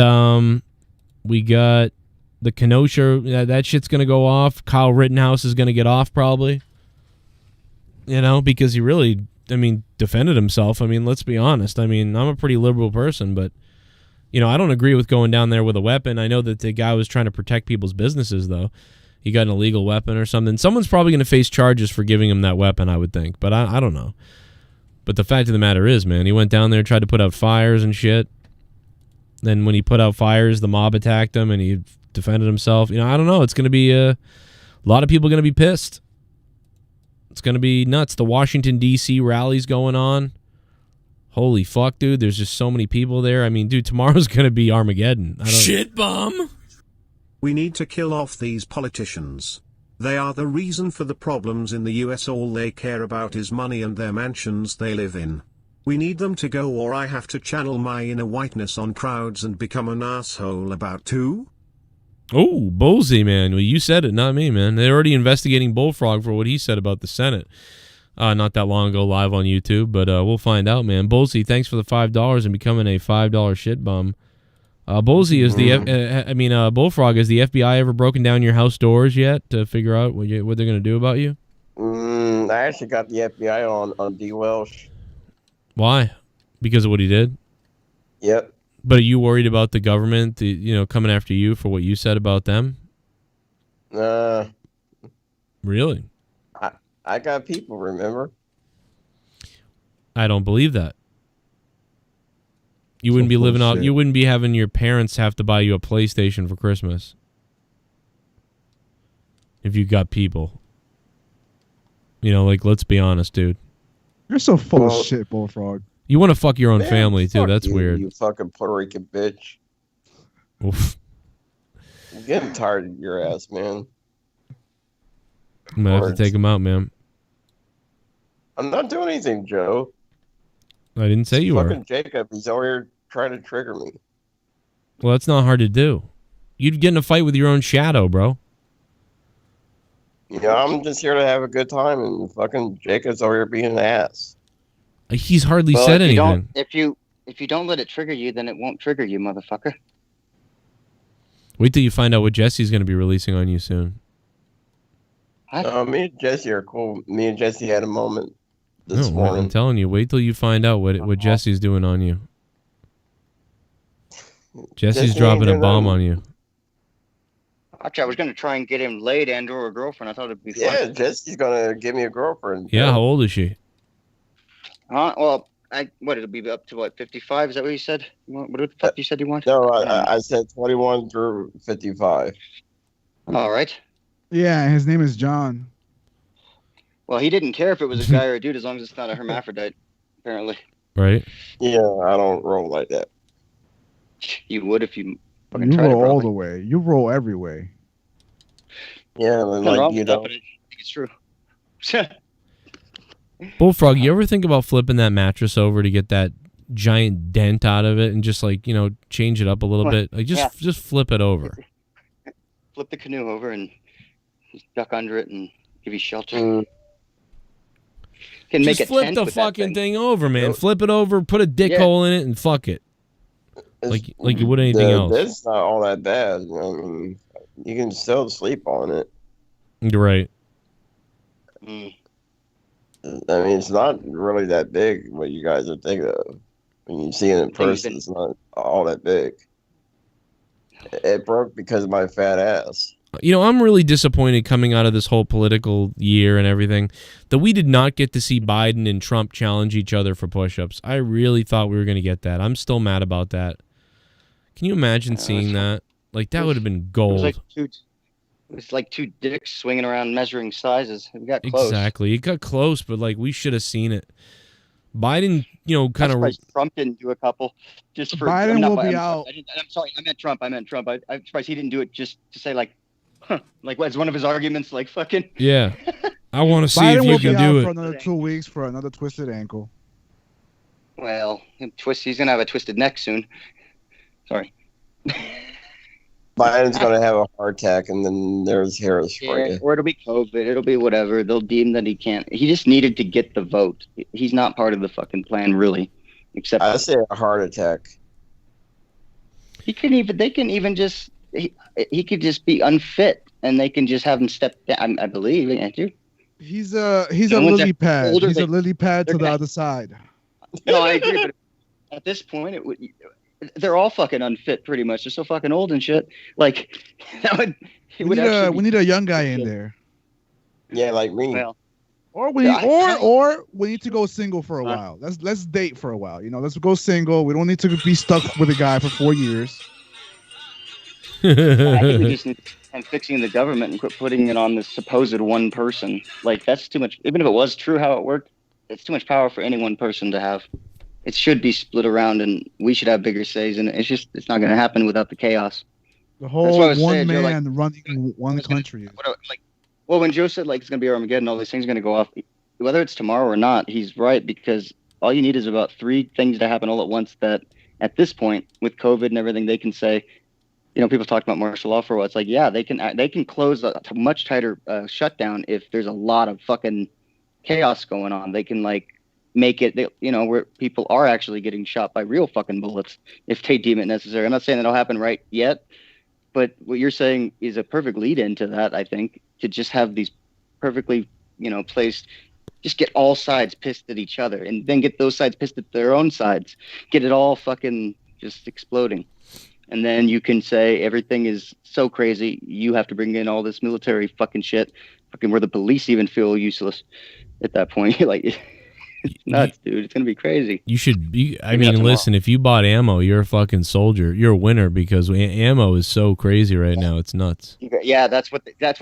we got the Kenosha, that shit's going to go off. Kyle Rittenhouse is going to get off probably. Because he really, defended himself. Let's be honest. I'm a pretty liberal person, but, I don't agree with going down there with a weapon. I know that the guy was trying to protect people's businesses, though. He got an illegal weapon or something. Someone's probably going to face charges for giving him that weapon, I would think. But I don't know. But the fact of the matter is, man, he went down there, tried to put out fires and shit. Then when he put out fires, the mob attacked him, and he defended himself. I don't know. It's going to be a lot of people going to be pissed. It's going to be nuts. The Washington, D.C. rally's going on. Holy fuck, dude. There's just so many people there. Dude, tomorrow's going to be Armageddon. Shit bomb. We need to kill off these politicians. They are the reason for the problems in the U.S. All they care about is money and their mansions they live in. We need them to go, or I have to channel my inner whiteness on crowds and become an asshole about too. Oh, Bolsey, man. Well, you said it, not me, man. They're already investigating Bullfrog for what he said about the Senate. Not that long ago live on YouTube, but we'll find out, man. Bolsey, thanks for the $5 and becoming a $5 shit bum. Bolsey is Bullfrog, has the FBI ever broken down your house doors yet to figure out what they're going to do about you? I actually got the FBI on D. Welsh. Why? Because of what he did? Yep. But are you worried about the government, coming after you for what you said about them? Really? I got people, remember? I don't believe that. You wouldn't be living out. You wouldn't be having your parents have to buy you a PlayStation for Christmas if you got people. Let's be honest, dude. You're so full of shit, Bullfrog. You want to fuck your own family, too. That's weird. You fucking Puerto Rican bitch. Oof. I'm getting tired of your ass, man. I'm going to have to take him out, man. I'm not doing anything, Joe. I didn't say you were. Fucking Jacob, he's over here trying to trigger me. Well, that's not hard to do. You'd get in a fight with your own shadow, bro. I'm just here to have a good time, and fucking Jacob's over here being an ass. He's hardly said anything. If you don't let it trigger you, then it won't trigger you, motherfucker. Wait till you find out what Jesse's going to be releasing on you soon. Me and Jesse are cool. Me and Jesse had a moment this morning. I'm telling you, wait till you find out what Jesse's doing on you. Jesse's dropping a bomb on you. Actually, I was going to try and get him laid and/or a girlfriend. I thought it'd be fun. Yeah, Jesse's going to give me a girlfriend. Yeah, how old is she? Well, it'll be up to 55? Is that what you said? What the fuck you said you want? No, I said 21 through 55. All right. Yeah, his name is John. Well, he didn't care if it was a guy or a dude as long as it's not a hermaphrodite, apparently. Right? Yeah, I don't roll like that. You would if you fucking You tried roll it, all the way. You roll every way. Yeah, I think it's true. Bullfrog, you ever think about flipping that mattress over to get that giant dent out of it and just change it up a little bit? Just flip it over. Flip the canoe over and Just duck under it and give you shelter. Can Just make a flip tent the with that fucking thing over, man. Flip it over, put a dick hole in it, and fuck it. Like you would anything else. It's not all that bad. I mean, you can still sleep on it. You're right. I mean, it's not really that big what you guys are thinking of. When you see it in person, it's not all that big. It broke because of my fat ass. You know, I'm really disappointed coming out of this whole political year and everything that we did not get to see Biden and Trump challenge each other for push-ups. I really thought we were going to get that. I'm still mad about that. Can you imagine seeing that? Like, that would have been gold. It's like two dicks swinging around measuring sizes. We got close. Exactly. It got close, but, like, we should have seen it. Biden, you know, kind of... Trump didn't do a couple. Just for Biden will be out. I'm sorry. I meant Trump. I'm surprised he didn't do it just to say, like, like what's one of his arguments, like, fucking... Yeah. I want to see if you can do it. For another 2 weeks for another twisted ankle. Well, he's going to have a twisted neck soon. Sorry. Biden's going to have a heart attack, and then there's Harris for you. Or it'll be COVID. It'll be whatever. They'll deem that he can't. He just needed to get the vote. He's not part of the fucking plan, really. Except I say a heart attack. He can even. They can even just. He could just be unfit, and they can just have him step down. I believe, Andrew. He's a lily pad. He's a lily pad to the other side. No, I agree, but at this point, they're all fucking unfit, pretty much. They're so fucking old and shit. Like, that would. We need a young guy in there. Yeah, like me. Well, or we need to go single for a while. Let's date for a while. You know, let's go single. We don't need to be stuck with a guy for 4 years. I think we just need to end fixing the government and quit putting it on this supposed one person. Like, that's too much. Even if it was true how it worked, it's too much power for any one person to have. It should be split around, and we should have bigger says. And it's not going to happen without the chaos. The whole one man running one country. Well, when Joe said, like, it's going to be Armageddon, all these things are going to go off, whether it's tomorrow or not, he's right, because all you need is about 3 things to happen all at once that, at this point, with COVID and everything, they can say, you know, people talk about martial law for a while. It's like, yeah, they can close a much tighter shutdown if there's a lot of fucking chaos going on. They can, like, make it, you know, where people are actually getting shot by real fucking bullets if they deem it necessary. I'm not saying that'll happen right yet, but what you're saying is a perfect lead into that, I think, to just have these perfectly, you know, placed, just get all sides pissed at each other and then get those sides pissed at their own sides. Get it all fucking just exploding. And then you can say everything is so crazy, you have to bring in all this military fucking shit, fucking where the police even feel useless at that point. You're like, it's nuts, dude. It's going to be crazy. You should be, I mean, listen, if you bought ammo, you're a fucking soldier. You're a winner because ammo is so crazy right now. It's nuts. Yeah, that's why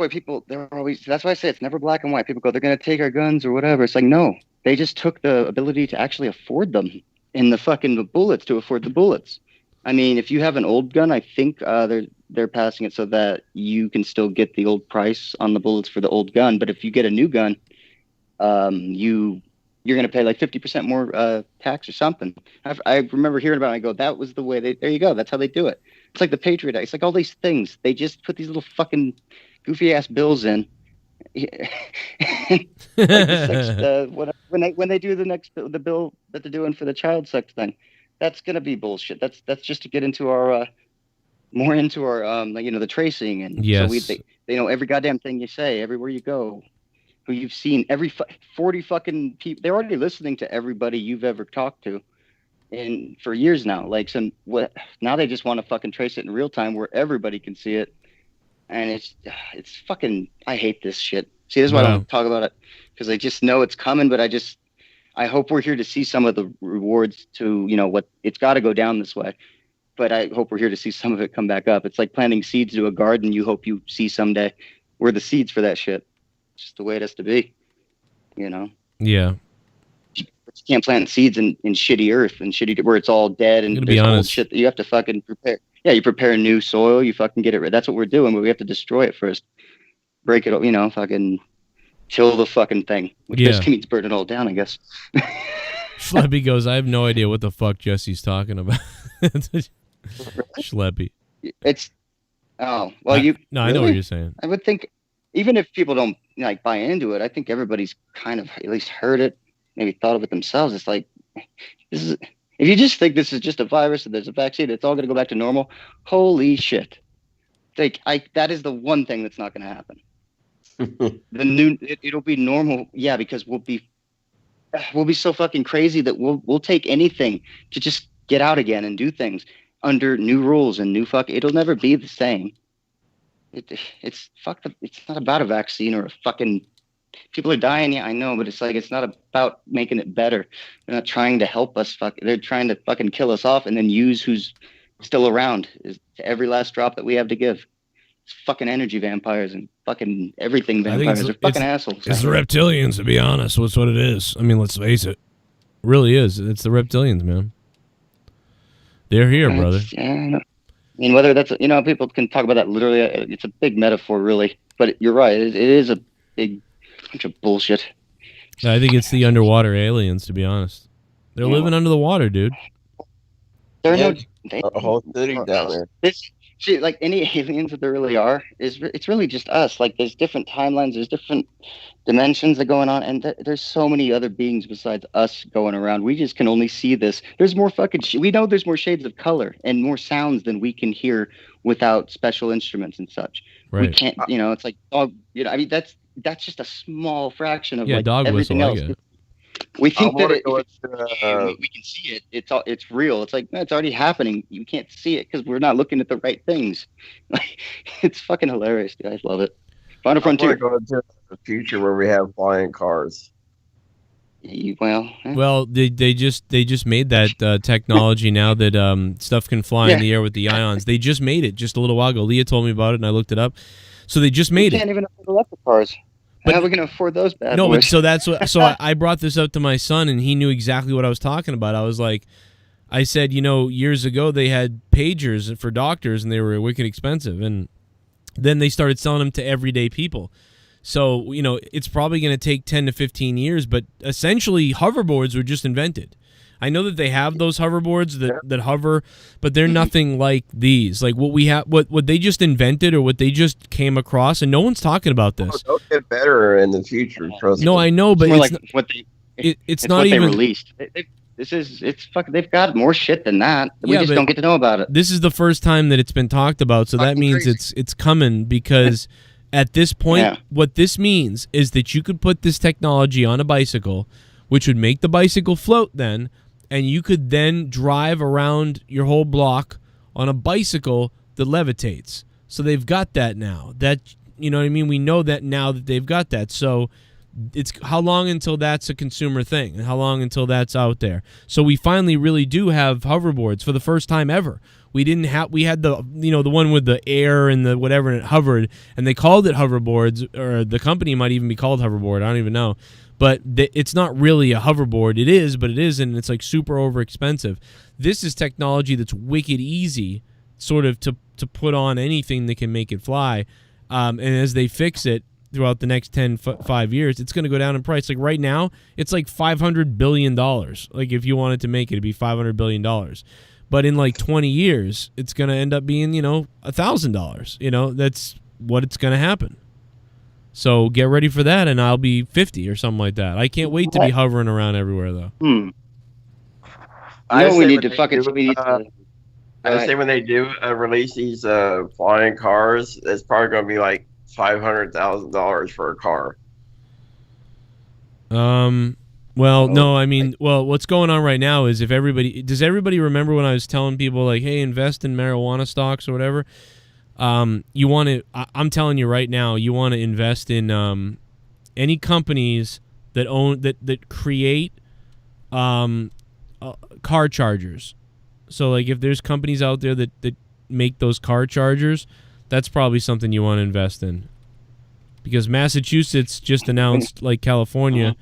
people, that's why I say it's never black and white. People go, they're going to take our guns or whatever. It's like, no, they just took the ability to actually afford them and the bullets to afford the bullets. I mean, if you have an old gun, I think they're passing it so that you can still get the old price on the bullets for the old gun. But if you get a new gun, you're going to pay like 50% more tax or something. I remember hearing about it. I go, that was the way there you go. That's how they do it. It's like the Patriot Act. It's like all these things. They just put these little fucking goofy ass bills in. Like when they do the bill that they're doing for the child sex thing. That's gonna be bullshit. That's just to get into our more into our like, you know, the tracing, and yes. So they know every goddamn thing you say everywhere you go. Who you've seen, every 40 fucking people. They're already listening to everybody you've ever talked to, and for years now. Like now they just want to fucking trace it in real time where everybody can see it, and it's fucking. I hate this shit. See, this is why I don't talk about it, because I just know it's coming, but I hope we're here to see some of the rewards to, you know, what it's got to go down this way. But I hope we're here to see some of it come back up. It's like planting seeds to a garden you hope you see someday. We're the seeds for that shit. It's just the way it has to be, you know? Yeah. But you can't plant seeds in shitty earth and shitty where it's all dead and there's old shit. You have to fucking prepare. Yeah, you prepare new soil. You fucking get it right. That's what we're doing, but we have to destroy it first. Break it, you know, fucking... kill the fucking thing, which basically means burn it all down, I guess. Schleppy goes, I have no idea what the fuck Jesse's talking about. Schleppy. I know what you're saying. I would think even if people don't like buy into it, I think everybody's kind of at least heard it, maybe thought of it themselves. It's like, this is, if you just think this is just a virus and there's a vaccine, it's all going to go back to normal. Holy shit. Like, that is the one thing that's not going to happen. It'll be normal. Yeah. Because we'll be so fucking crazy that we'll take anything to just get out again and do things under new rules and it'll never be the same. It's fucked up. It's not about a vaccine or a fucking, people are dying. Yeah, I know, but it's like, it's not about making it better. They're not trying to help us. They're trying to fucking kill us off and then use who's still around is every last drop that we have to give. It's fucking energy vampires and fucking everything vampires. They're fucking assholes. It's the reptilians, to be honest. That's what it is. I mean, let's face it. It really is. It's the reptilians, man. They're here, brother. Yeah, I mean, whether that's, people can talk about that literally. It's a big metaphor, really. But you're right. It is a big bunch of bullshit. I think it's the underwater aliens, to be honest. They're living under the water, dude. There are a whole city down there. Like any aliens that there really are, it's really just us. Like there's different timelines, there's different dimensions that are going on, and there's so many other beings besides us going around. We just can only see this. There's more fucking we know there's more shades of color and more sounds than we can hear without special instruments and such. Right. We can't, it's like dog. I mean that's just a small fraction of like dog everything whistle, else. We think that we can see it. It's real. It's like, it's already happening. You can't see it because we're not looking at the right things. It's fucking hilarious, dude. I love it. Final Frontier. Go into the future where we have flying cars. Well, they just made that technology now that stuff can fly in the air with the ions. They just made it just a little while ago. Leah told me about it, and I looked it up. So they just made it. You can't even afford electric cars. But, how are we going to afford those bad boys? But so that's what. So I brought this up to my son, and he knew exactly what I was talking about. I was like, I said, years ago they had pagers for doctors, and they were wicked expensive, and then they started selling them to everyday people. So it's probably going to take 10 to 15 years, but essentially hoverboards were just invented. I know that they have those hoverboards that hover, but they're nothing like these. Like what we have, what they just invented or what they just came across, and no one's talking about this. They'll get better in the future. No, I know, but it's like it's not what even they released. It's fucking. They've got more shit than that. We just don't get to know about it. This is the first time that it's been talked about, so that means it's coming because at this point, what this means is that you could put this technology on a bicycle, which would make the bicycle float then. And you could then drive around your whole block on a bicycle that levitates. So they've got that now. That, you know what I mean? We know that now that they've got that. So it's how long until that's a consumer thing? And how long until that's out there? So we finally really do have hoverboards for the first time ever. We had the, the one with the air and the whatever, and it hovered. And they called it hoverboards, or the company might even be called Hoverboard. I don't even know. But it's not really a hoverboard. It is, but it isn't. And it's like super over expensive. This is technology that's wicked easy, sort of to put on anything that can make it fly. And as they fix it throughout the next 5 years, it's going to go down in price. Like right now, it's like $500 billion. Like if you wanted to make it, it'd be $500 billion. But in like 20 years, it's going to end up being, $1,000. That's what it's going to happen. So get ready for that, and I'll be 50 or something like that. I can't wait to be hovering around everywhere, though. I say when they do release these flying cars, it's probably going to be like $500,000 for a car. Well, no, I mean, what's going on right now is does everybody remember when I was telling people like, hey, invest in marijuana stocks or whatever? You want to, I'm telling you right now, you want to invest in any companies that create car chargers. So like if there's companies out there that make those car chargers, that's probably something you want to invest in. Because Massachusetts just announced, like California,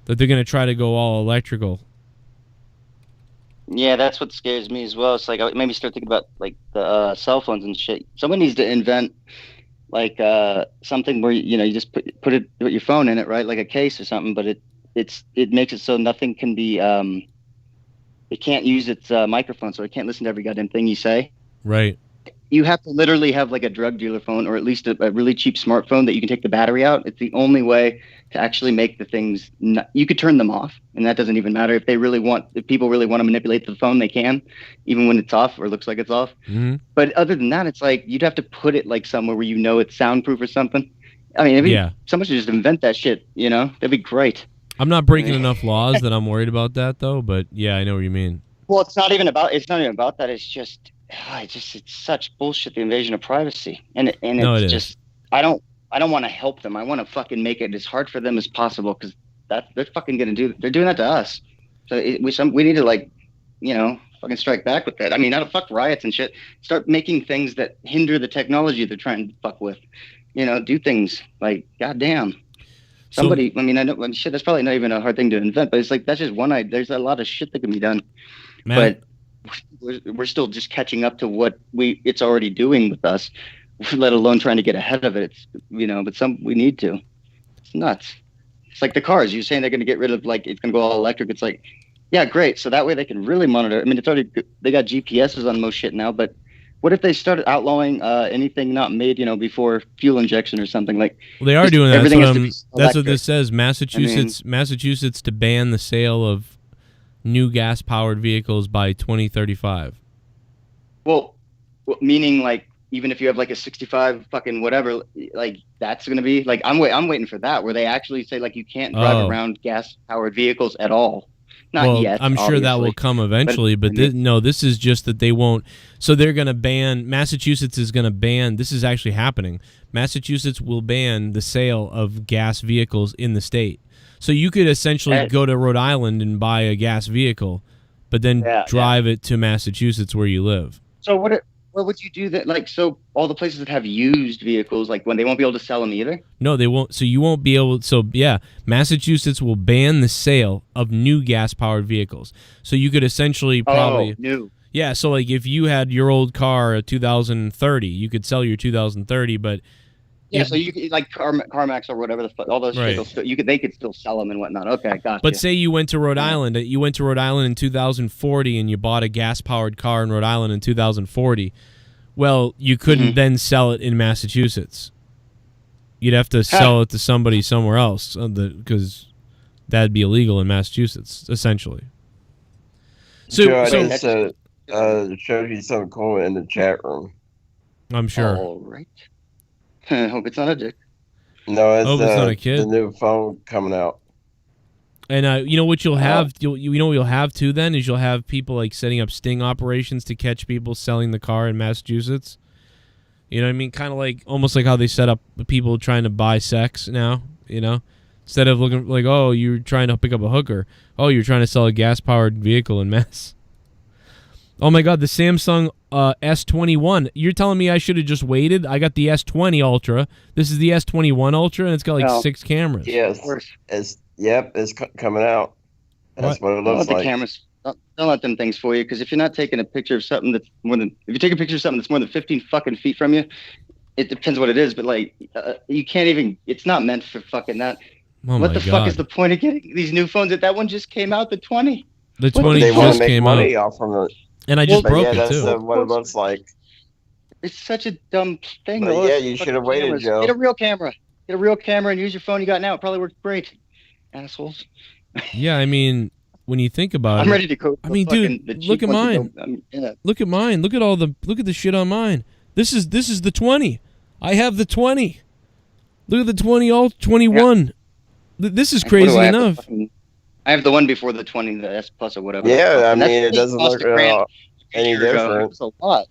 that they're going to try to go all electrical. Yeah, that's what scares me as well. It's like it made me start thinking about like the cell phones and shit. Someone needs to invent like something where you just put your phone in it, right? Like a case or something, but it makes it so nothing can be it can't use its microphone, so it can't listen to every goddamn thing you say. Right. You have to literally have like a drug dealer phone, or at least a really cheap smartphone that you can take the battery out. It's the only way to actually make the things. You could turn them off, and that doesn't even matter. If people really want to manipulate the phone, they can, even when it's off or looks like it's off. Mm-hmm. But other than that, it's like you'd have to put it like somewhere where it's soundproof or something. I mean, someone should just invent that shit. That'd be great. I'm not breaking enough laws that I'm worried about that, though. But yeah, I know what you mean. Well, it's not even about that. It's just. It's such bullshit, the invasion of privacy, and it's just I don't want to help them. I want to fucking make it as hard for them as possible, because they're fucking they're doing that to us. So we need to fucking strike back with that. I mean, fuck riots and shit. Start making things that hinder the technology they're trying to fuck with. Do things like goddamn. Somebody, shit. That's probably not even a hard thing to invent, but it's like that's just one. There's a lot of shit that can be done, but. We're still just catching up to what it's already doing with us, let alone trying to get ahead of it. But we need to. It's nuts. It's like the cars. You're saying they're going to get rid of it's going to go all electric. It's like, yeah, great. So that way they can really monitor. I mean, they got GPSs on most shit now, but what if they started outlawing anything not made, before fuel injection or something like? Well, they are doing that. That's what this says. Massachusetts to ban the sale of new gas-powered vehicles by 2035. Well, meaning even if you have a 65 fucking whatever, that's gonna be I'm waiting for that, where they actually say you can't drive around gas-powered vehicles at all. Not yet. I'm sure that will come eventually, but this is just that they won't. So they're gonna ban. Massachusetts is gonna ban. This is actually happening. Massachusetts will ban the sale of gas vehicles in the state. So you could essentially go to Rhode Island and buy a gas vehicle, but then drive it to Massachusetts where you live. So what would you do that? So all the places that have used vehicles, when they won't be able to sell them either? No, they won't. So you won't be able. So yeah, Massachusetts will ban the sale of new gas-powered vehicles. So you could essentially probably new. Yeah. So if you had your old car, a 2030, you could sell your 2030, but. Yeah, so you could, CarMax or whatever all those shit, they could still sell them and whatnot. Okay, gotcha. But say you went to Rhode Island, in 2040 and you bought a gas-powered car in Rhode Island in 2040. Well, you couldn't then sell it in Massachusetts. You'd have to sell it to somebody somewhere else because that'd be illegal in Massachusetts, essentially. So showed you some comment in the chat room. I'm sure. All right. I hope it's not a dick. No, it's not a kid. The new phone coming out. And you know what you'll have? You know what you'll have too then is you'll have people setting up sting operations to catch people selling the car in Massachusetts. You know what I mean? Kind of almost like how they set up people trying to buy sex now. Instead of looking oh, you're trying to pick up a hooker. Oh, you're trying to sell a gas-powered vehicle in Mass. Oh my God, the Samsung S21. You're telling me I should have just waited? I got the S20 Ultra. This is the S21 Ultra, and it's got 6 cameras. Yes, it's coming out. That's what it looks like. The cameras. Don't let them things for you, because if you're not taking a picture of something that's more than 15 fucking feet from you, it depends what it is, but you can't even. It's not meant for fucking that. Oh what the fuck is the point of getting these new phones? That one just came out, the 20. The 20 just came out. Off from it. And I just broke it, too. That's what it looks like. It's such a dumb thing. But yeah, you should have waited, Joe. Get a real camera. Get a real camera and use your phone you got now. It probably works great. Assholes. Yeah, I mean, when you think about it. I'm ready to go. I mean, dude, look at mine. Look at mine. Look at the shit on mine. This is the 20. I have the 20. Look at the 21. Yeah. This is crazy enough. I have the one before the 20, the S Plus or whatever. Yeah, I mean, it doesn't look any different. It's a lot.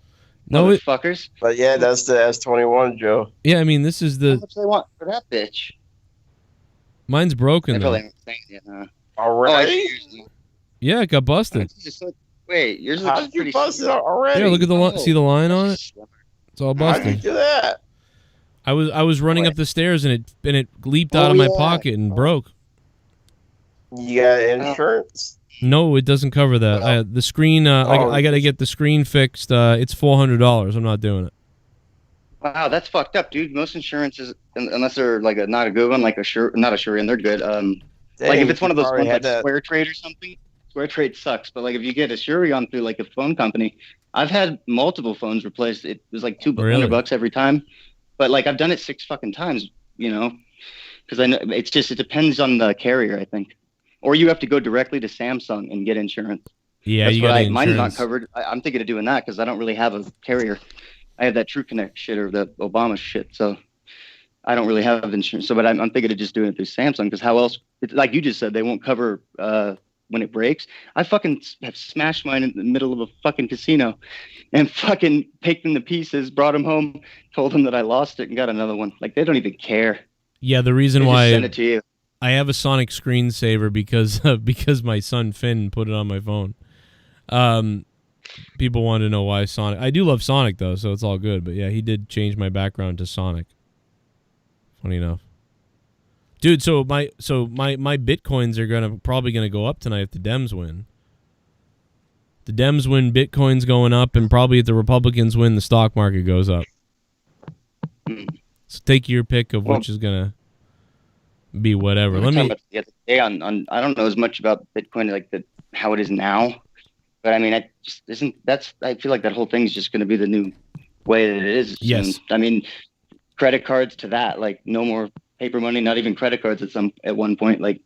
No, fuckers. But yeah, that's the S21, Joe. Yeah, I mean, this is the. How much they want for that bitch? Mine's broken, though. Already? Yeah, it got busted. Wait, yours looks pretty busted already? Yeah, look at the see the line on it? It's all busted. How did you do that? I was running up the stairs and it leaped out of my pocket and broke. You got insurance? No, it doesn't cover that. The screen, I got to get the screen fixed. It's $400. I'm not doing it. Wow, that's fucked up, dude. Most insurances, unless they're not a good one, not a Surian, they're good. If it's one of those ones Square Trade or something, Square Trade sucks. But if you get a Surion through a phone company, I've had multiple phones replaced. It was like $200 every time, but like I've done it 6 fucking times, you know, because I know it depends on the carrier, I think, or you have to go directly to Samsung and get insurance. Yeah, that's you got insurance. Mine's not covered. I'm thinking of doing that because I don't really have a carrier. I have that True Connect shit or the Obama shit, so I don't really have insurance. So, but I'm thinking of just doing it through Samsung because how else? Like you just said, they won't cover when it breaks. I fucking have smashed mine in the middle of a fucking casino, and fucking picked them to pieces, brought them home, told them that I lost it, and got another one. Like they don't even care. Yeah, the reason why send it to you. I have a Sonic screensaver because my son Finn put it on my phone. People want to know why Sonic. I do love Sonic though, so it's all good. But yeah, he did change my background to Sonic. Funny enough, dude. So my bitcoins are probably gonna go up tonight if the Dems win. The Dems win, Bitcoin's going up, and probably if the Republicans win, the stock market goes up. So take your pick of which is gonna be whatever. Let me. I don't know as much about Bitcoin like how it is now. But I mean, I feel like that whole thing is just going to be the new way that it is. Yes. I mean, credit cards to that, like no more paper money, not even credit cards at one point, like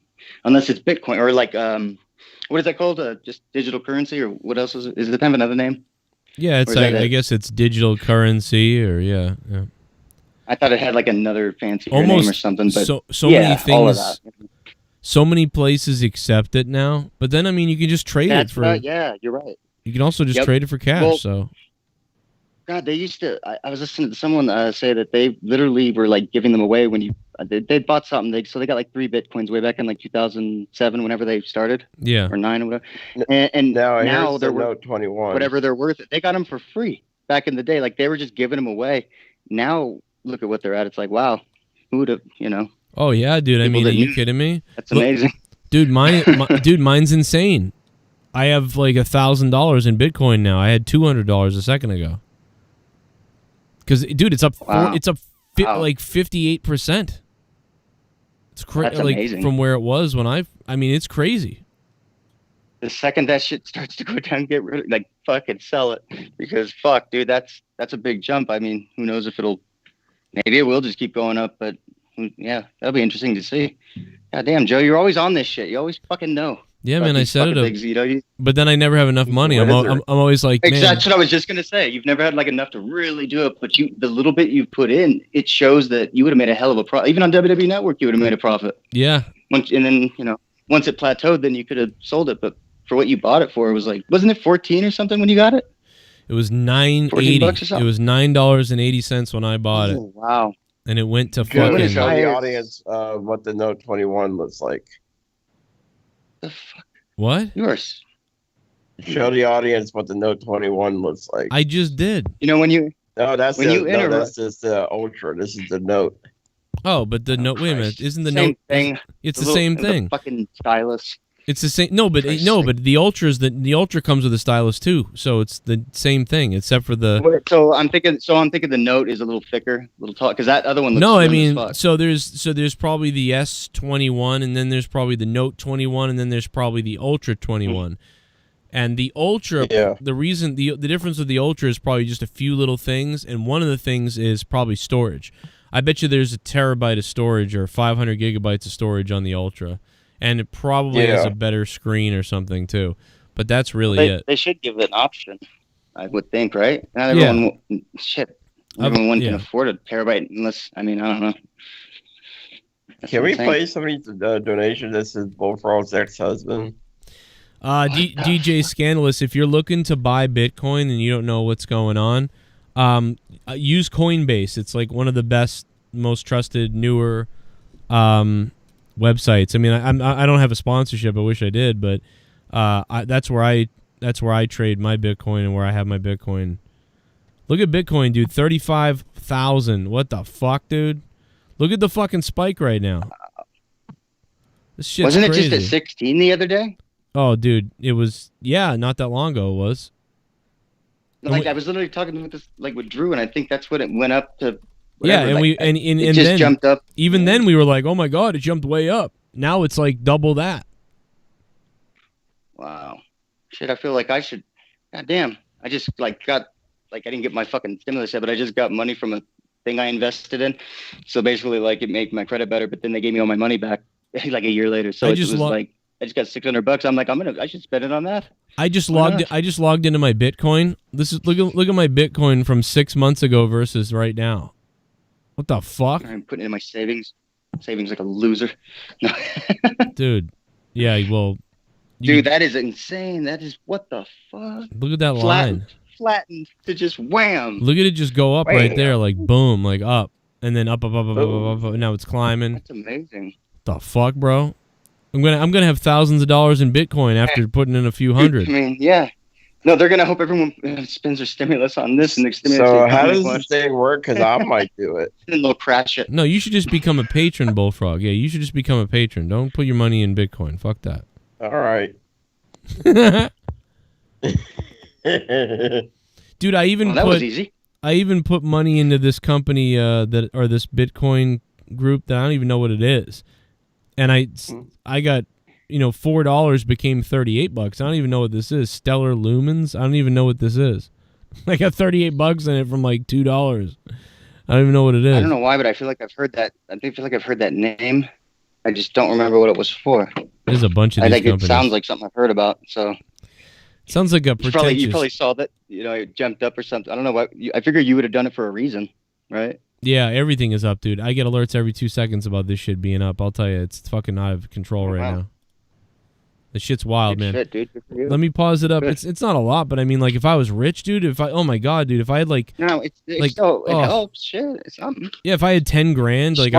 unless it's Bitcoin or like what is that called? Just digital currency or what else is it? Is it have another name? Yeah, it's I guess it's digital currency or yeah. I thought it had like another fancy name or something, but so many things. All of that. So many places accept it now, but then I mean, you can just trade it for. Yeah, you're right. You can also just trade it for cash. Well, so, God, they used to. I was listening to someone say that they literally were like giving them away when they bought something. So they got like 3 Bitcoins way back in like 2007, whenever they started. Yeah. Or 9 or whatever. And now they're worth 21. Whatever they're worth. They got them for free back in the day. Like they were just giving them away. Now look at what they're at. It's like, wow, who would have, you know. Oh yeah, dude. I mean, are you kidding me? That's amazing, dude. Mine's insane. I have like $1,000 in Bitcoin now. I had $200 a second ago. Because, dude, it's up. Wow. Like 58%. It's crazy. Like amazing. From where it was when I mean, it's crazy. The second that shit starts to go down, get rid of, like, fucking sell it because fuck, dude, that's a big jump. I mean, who knows if maybe it will just keep going up, but. Yeah, that'll be interesting to see. God damn, Joe, you're always on this shit. You always fucking know. Yeah, man, I said it. But then I never have enough money. I'm always like, man. That's what I was just gonna say. You've never had like enough to really do it, but the little bit you put in, it shows that you would have made a hell of a profit. Even on WWE Network, you would have made a profit. Yeah. And then once it plateaued, then you could have sold it. But for what you bought it for, it was like, wasn't it 14 or something when you got it? It was $9.80. It was $9.80 when I bought it. Oh, wow. And it went to fucking. fucking. Show the audience what the Note 21 looks like. The fuck? What? Yours. Show the audience what the Note 21 looks like. I just did. You know when you. No, that's just the Ultra. This is the Note. Oh, but the Note. Wait a minute. Isn't the Note thing? It's the same thing. The fucking stylus. It's the same. No, but the Ultra comes with a stylus too. So it's the same thing, except for the. So I'm thinking the Note is a little thicker, a little tall, because that other one looks. No, I mean, so there's probably the S21, and then there's probably the Note 21, and then there's probably the Ultra 21. Mm-hmm. And the Ultra, the reason the difference with the Ultra is probably just a few little things, and one of the things is probably storage. I bet you there's a terabyte of storage or 500 gigabytes of storage on the Ultra. And it probably has a better screen or something too, but that's really it. They should give it an option, I would think, right? Not everyone, everyone can afford a terabyte unless, I mean, I don't know. Can we play somebody's donation? This is Bullfrog's ex-husband. DJ Scandalous, if you're looking to buy Bitcoin and you don't know what's going on, use Coinbase. It's like one of the best, most trusted, newer websites. I mean, I don't have a sponsorship. I wish I did, but that's where I trade my Bitcoin and where I have my Bitcoin. Look at Bitcoin, dude. 35,000. What the fuck, dude? Look at the fucking spike right now. This shit's Wasn't it crazy. just at 16 the other day? Oh, dude, it was. Yeah, not that long ago. It was. Like I was literally talking with Drew, and I think that's when it went up to. Whatever, yeah, and it just then jumped up. Even then, we were like, "Oh my god, it jumped way up." Now it's like double that. Wow, shit! I feel like I should. God damn! I just like got like I didn't get my fucking stimulus yet, but I just got money from a thing I invested in. So basically, like it made my credit better, but then they gave me all my money back like a year later. So I just got $600. I'm like, I should spend it on that. I just logged into my Bitcoin. This is look at my Bitcoin from 6 months ago versus right now. What the fuck? I'm putting it in my savings like a loser. No. Dude, yeah, well, dude, that is insane. That is what the fuck. Look at that line. Flattened to just wham. Look at it just go up right there, like boom, like up, and then up. Now it's climbing. That's amazing. The fuck, bro? I'm gonna have thousands of dollars in Bitcoin after putting in a few hundred. I mean, yeah. No, they're gonna hope everyone spends their stimulus on this and their stimulus. So how does this thing work? Because I might do it. And they'll crash it. No, you should just become a patron, Bullfrog. Yeah, you should just become a patron. Don't put your money in Bitcoin. Fuck that. All right. Dude, I even put money into this company this Bitcoin group that I don't even know what it is, and I got $4 became $38. I don't even know what this is. Stellar Lumens. I don't even know what this is. I got $38 in it from like $2. I don't even know what it is. I don't know why, but I feel like I've heard that. I feel like I've heard that name. I just don't remember what it was for. There's a bunch of these companies. It sounds like something I've heard about. So sounds like a pretentious. You probably saw that. It jumped up or something. I don't know what. I figure you would have done it for a reason, right? Yeah, everything is up, dude. I get alerts every 2 seconds about this shit being up. I'll tell you, it's fucking out of control right now. The shit's wild, man. Shit, dude. Let me pause it up. It's not a lot, but I mean, like, if I was rich, dude, oh my god, dude, if I had like, no, it helps. Shit, it's something. Yeah, if I had 10 grand, like if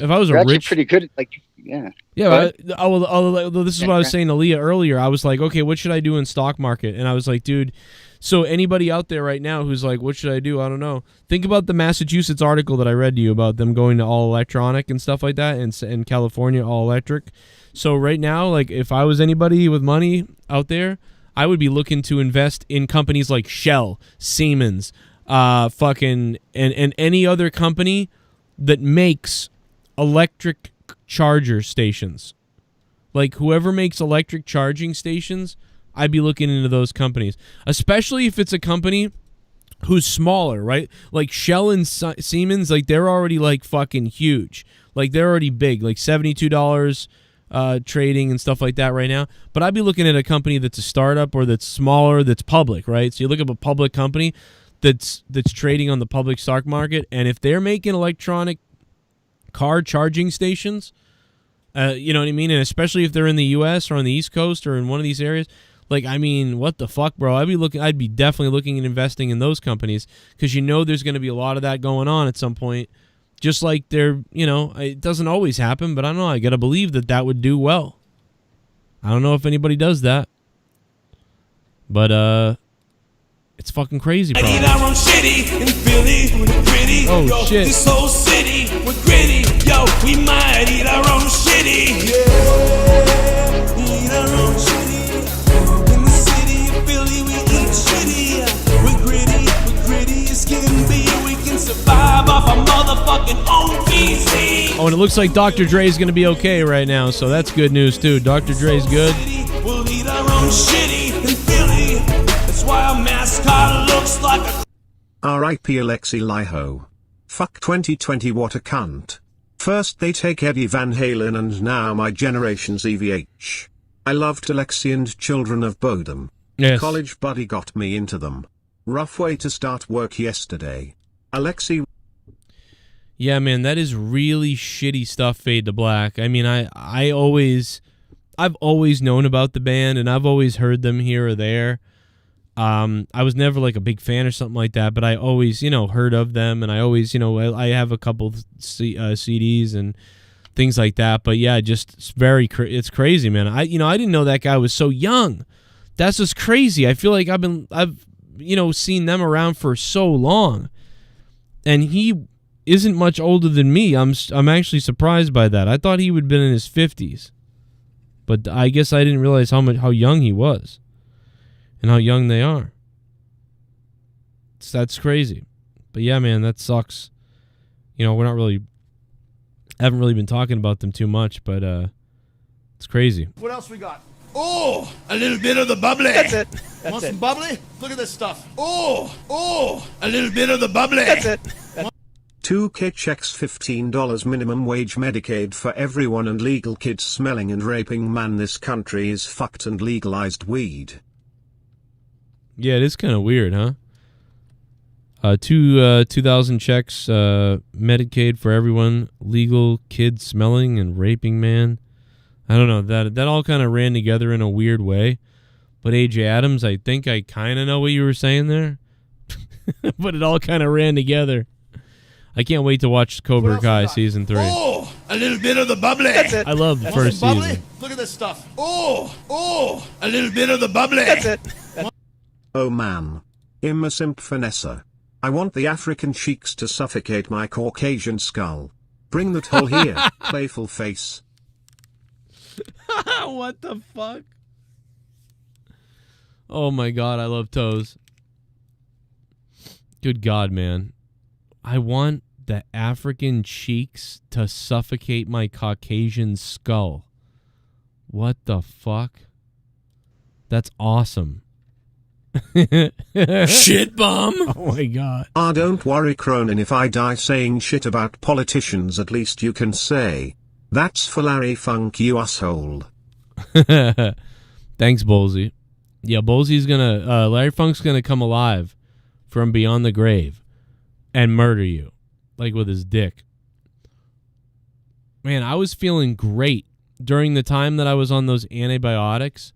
I was a rich, pretty good, like, yeah. Yeah, this is what I was saying to Leah earlier. I was like, okay, what should I do in stock market? And I was like, dude. So anybody out there right now who's like, what should I do? I don't know. Think about the Massachusetts article that I read to you about them going to all electronic and stuff like that, and California all electric. So right now, like if I was anybody with money out there, I would be looking to invest in companies like Shell, Siemens, and any other company that makes electric charger stations. Like whoever makes electric charging stations, I'd be looking into those companies, especially if it's a company who's smaller, right? Like Shell and Siemens, like they're already like fucking huge. Like they're already big, like $72 trading and stuff like that right now. But I'd be looking at a company that's a startup or that's smaller, that's public, right? So you look at a public company that's trading on the public stock market, and if they're making electronic car charging stations, you know what I mean? And especially if they're in the U.S. or on the East Coast or in one of these areas, like, I mean, what the fuck, bro? I'd be definitely looking at investing in those companies because there's going to be a lot of that going on at some point. Just like it doesn't always happen, but I don't know. I got to believe that would do well. I don't know if anybody does that. But, it's fucking crazy, bro. Oh, shit. This whole city, we're gritty. Yo, we might eat our own shitty. Yeah, eat our own shitty. In the city of Philly, we eat shitty. We're gritty as can be. We can survive off our motherfucking own PC. Oh, and it looks like Dr. Dre's going to be okay right now, so that's good news, too. Dr. Dre's good. We'll eat our own shitty in Philly. That's why our mascot looks like a... R.I.P. Alexi Liho. Fuck 2020, what a cunt. First they take Eddie Van Halen and now my generation's EVH. I loved Alexi and Children of Bodom. Yes. College buddy got me into them. Rough way to start work yesterday. Alexi. Yeah, man, that is really shitty stuff, Fade to Black. I mean, I've always known about the band, and I've always heard them here or there. I was never like a big fan or something like that, but I always, heard of them, and I always, I have a couple CDs and things like that. But yeah, just it's crazy, man. I didn't know that guy was so young. That's just crazy. I feel like I've seen them around for so long, and he isn't much older than me. I'm actually surprised by that. I thought he would have been in his 50s, but I guess I didn't realize how young he was. And how young they are. That's crazy. But yeah, man, that sucks. Haven't really been talking about them too much, but it's crazy. What else we got? Oh, a little bit of the bubbly. That's it. Want some bubbly? Look at this stuff. Oh, a little bit of the bubbly. That's it. 2K checks $15 minimum wage Medicaid for everyone and legal kids smelling and raping. Man, this country is fucked and legalized weed. Yeah, it is kind of weird, huh? 2,000 checks, Medicaid for everyone, legal kids smelling and raping, man. I don't know, that all kind of ran together in a weird way. But AJ Adams, I think I kind of know what you were saying there. But it all kind of ran together. I can't wait to watch ColdBrewKrew season 3. Oh, a little bit of the bubbly. That's it. I love the first bubbly? season. Look at this stuff. Oh, a little bit of the bubbly. That's it. Oh man. I'm a simp finessa. I want the African cheeks to suffocate my Caucasian skull. Bring that hole here, playful face. What the fuck? Oh my god, I love toes. Good god, man. I want the African cheeks to suffocate my Caucasian skull. What the fuck? That's awesome. Shit bomb. Oh my god. Don't worry, Cronin, if I die saying shit about politicians, at least you can say, that's for Larry Funk, you asshole. Thanks, Bolsey. Yeah, Bolsey's gonna, Larry Funk's gonna come alive from beyond the grave and murder you, like with his dick. Man, I was feeling great during the time that I was on those antibiotics.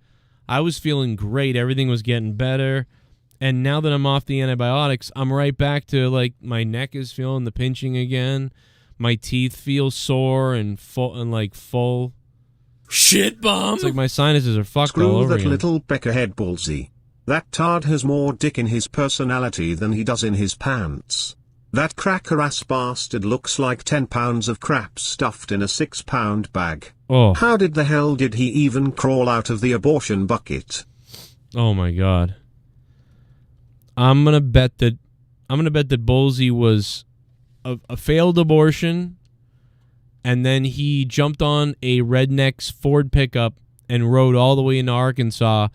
I was feeling great. Everything was getting better. And now that I'm off the antibiotics, I'm right back to, like, my neck is feeling the pinching again. My teeth feel sore and full. Shit bomb. It's like my sinuses are fucked all Screw over that again. little peckerhead Ballsy. That tard has more dick in his personality than he does in his pants. That cracker-ass bastard looks like 10 pounds of crap stuffed in a 6-pound bag. Oh. How did the hell did he even crawl out of the abortion bucket? Oh my god. I'm gonna bet that Bolsey was a failed abortion, and then he jumped on a redneck's Ford pickup and rode all the way into Arkansas,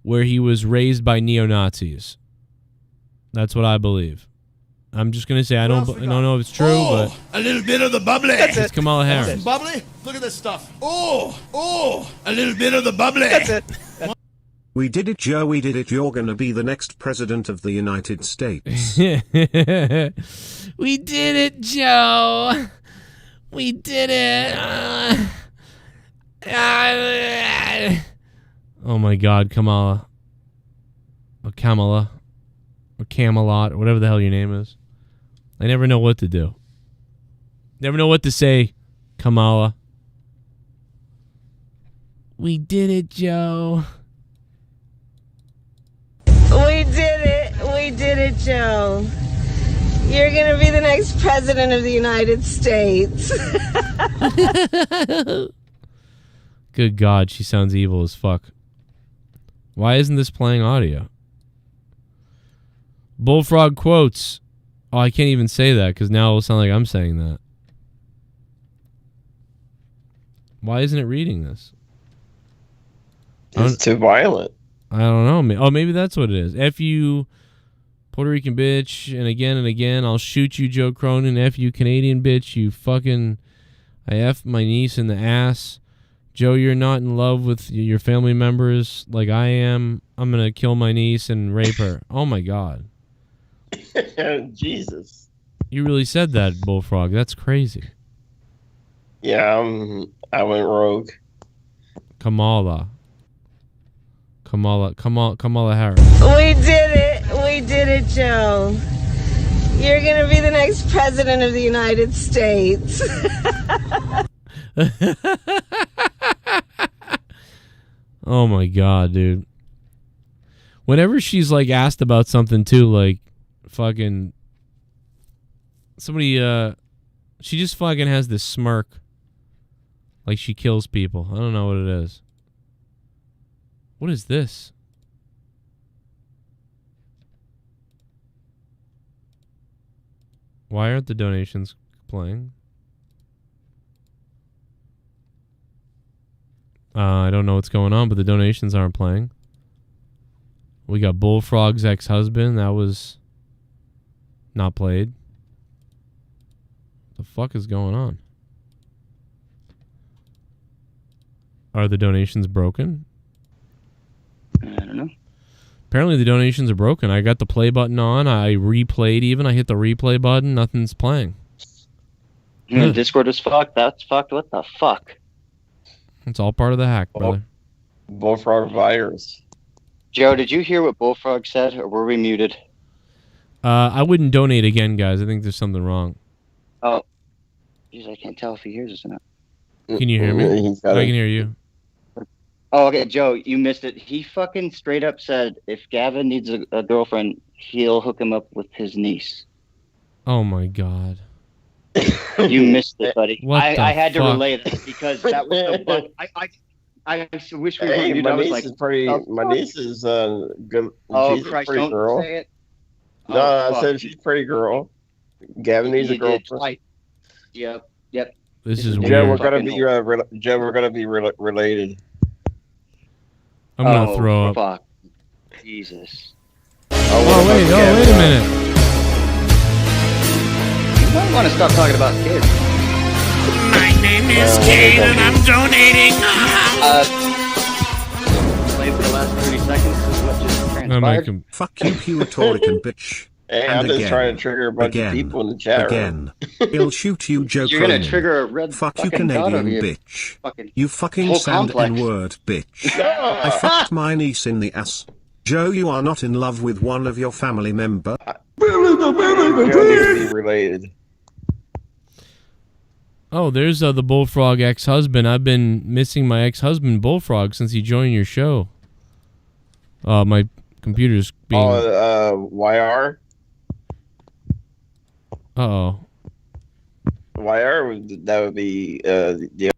where he was raised by neo-Nazis. That's what I believe. I'm just gonna say I don't know if it's true, but a little bit of the bubbly. That's it's Kamala Harris. Bubbly? Look at this stuff. Oh, a little bit of the bubbly. That's it. We did it, Joe. We did it. You're gonna be the next president of the United States. We did it, Joe. We did it. Oh my God, Kamala. Or Kamala. Or Camelot, or whatever the hell your name is. I never know what to do. Never know what to say, Kamala. We did it, Joe. We did it. We did it, Joe. You're going to be the next president of the United States. Good God, she sounds evil as fuck. Why isn't this playing audio? Bullfrog quotes. Oh, I can't even say that because now it'll sound like I'm saying that. Why isn't it reading this? It's too violent. I don't know. Oh, maybe that's what it is. F you, Puerto Rican bitch, and again, I'll shoot you, Joe Cronin. F you, Canadian bitch, you fucking... I F my niece in the ass. Joe, you're not in love with your family members like I am. I'm going to kill my niece and rape her. Oh, my God. Jesus. You really said that, Bullfrog. That's crazy. Yeah, I went rogue. Kamala Harris. We did it. We did it, Joe. You're going to be the next president of the United States. Oh my God, dude. Whenever she's like asked about something too, like fucking somebody she just fucking has this smirk. Like she kills people. I don't know what it is. What is this? Why aren't the donations playing? I don't know what's going on, but the donations aren't playing. We got Bullfrog's ex-husband. That was not played. The fuck is going on? Are the donations broken? I don't know. Apparently the donations are broken. I got the play button on. I replayed even. I hit the replay button. Nothing's playing. Discord was fucked. That's fucked. What the fuck? It's all part of the hack, brother. Bullfrog virus. Joe, did you hear what Bullfrog said, or were we muted? I wouldn't donate again, guys. I think there's something wrong. Oh. Jeez, I can't tell if he hears us or not. Can you hear me? I can hear you. Oh, okay, Joe, you missed it. He fucking straight up said if Gavin needs a girlfriend, he'll hook him up with his niece. Oh, my God. You missed it, buddy. I had fuck? to relay that because that was the bug. I wish we Hey, were my muted. niece is pretty. My niece is good. Oh, she's Christ, a pretty don't girl. say it. No, I said she's a pretty girl. Gavin needs a girlfriend. Yep. This is weird. Joe, we're gonna be Joe, we're gonna be related. I'm gonna throw up. Fuck. Jesus. Oh wait a minute. You might want to stop talking about kids. My name is Kate and I'm donating. Play for the last 30 seconds is what just transpired. Fuck you, Puertorican bitch. Hey, And I'm just again, trying to trigger a bunch of people in the chat room. He'll shoot you, Joe You're gonna Cronin. trigger a red Fuck you, fucking dot Canadian over your bitch. fucking You fucking whole sand complex. N-word bitch. I fucked my niece in the ass. Joe, you are not in love with one of your family member. Joe needs to be related. Oh, there's the Bullfrog ex-husband. I've been missing my ex-husband Bullfrog since he joined your show. My computer's being. YR. Uh-oh. YR, that would be the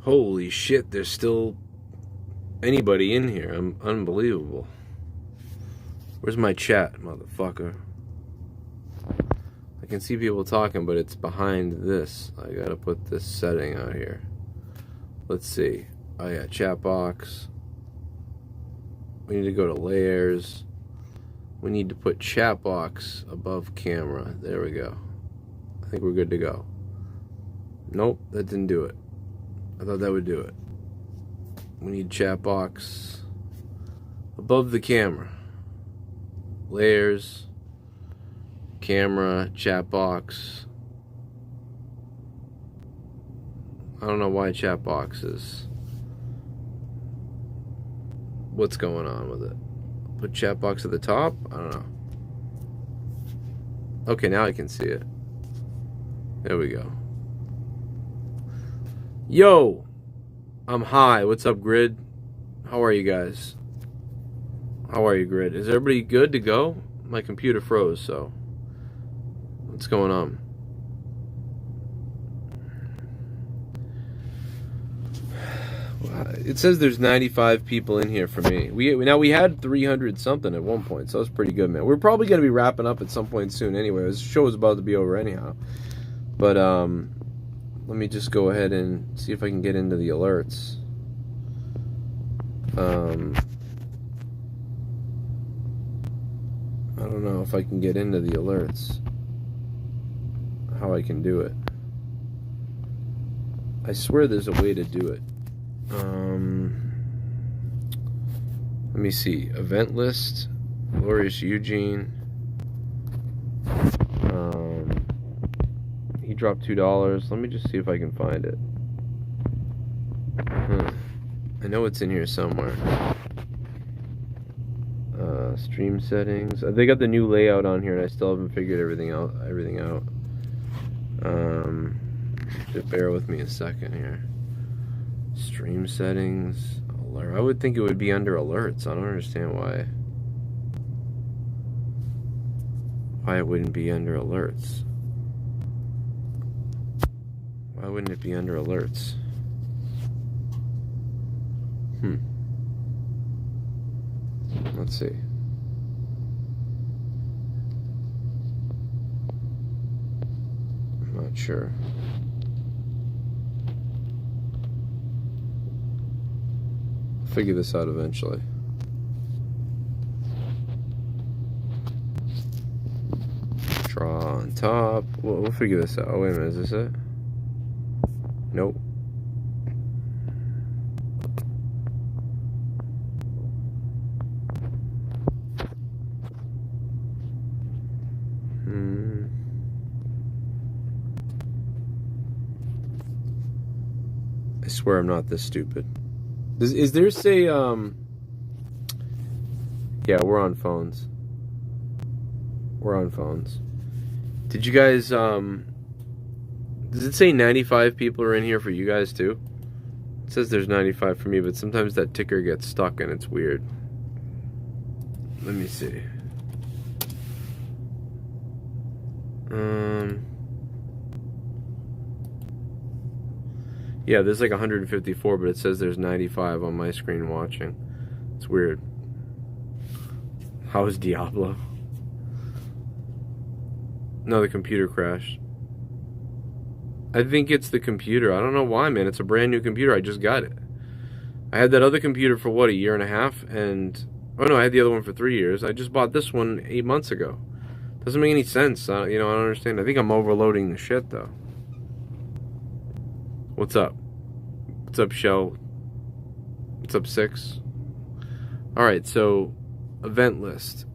Holy shit, there's still anybody in here. Unbelievable. Where's my chat, motherfucker? I can see people talking, but it's behind this. I gotta put this setting out here. Let's see. Oh yeah, chat box. We need to go to layers. We need to put chat box above camera. There we go. I think we're good to go. Nope, that didn't do it. I thought that would do it. We need chat box above the camera. Layers, camera, chat box. I don't know why chat box is. What's going on with it? Put chat box at the top? I don't know. Okay, now I can see it. There we go. Yo! I'm high. What's up, Grid? How are you guys? How are you, Grid? Is everybody good to go? My computer froze, so... What's going on? It says there's 95 people in here for me. We had 300 something at one point, so that's pretty good, man. We're probably going to be wrapping up at some point soon anyway. This show is about to be over anyhow. But let me just go ahead and see if I can get into the alerts. I don't know if I can get into the alerts. How I can do it. I swear there's a way to do it. Let me see. Event list. Glorious Eugene. He dropped $2. Let me just see if I can find it. I know it's in here somewhere. Stream settings. They got the new layout on here, and I still haven't figured everything out. Just bear with me a second here. Stream settings. Alert. I would think it would be under alerts. I don't understand why. Why it wouldn't be under alerts. Why wouldn't it be under alerts? Let's see. I'm not sure. I'll figure this out eventually. Draw on top. We'll figure this out. Oh, wait a minute. Is this it? Nope. I swear I'm not this stupid. Is there say yeah, we're on phones. We're on phones. Did you guys does it say 95 people are in here for you guys too? It says there's 95 for me, but sometimes that ticker gets stuck and it's weird. Let me see. Yeah, there's like 154, but it says there's 95 on my screen watching. It's weird. How is Diablo? No, the computer crashed. I think it's the computer. I don't know why, man. It's a brand new computer. I just got it. I had that other computer for, what, a year and a half? And... oh, no, I had the other one for 3 years. I just bought this one 8 months ago. Doesn't make any sense. I don't understand. I think I'm overloading the shit, though. What's up? What's up, Shell? What's up, 6? Alright, so... event list.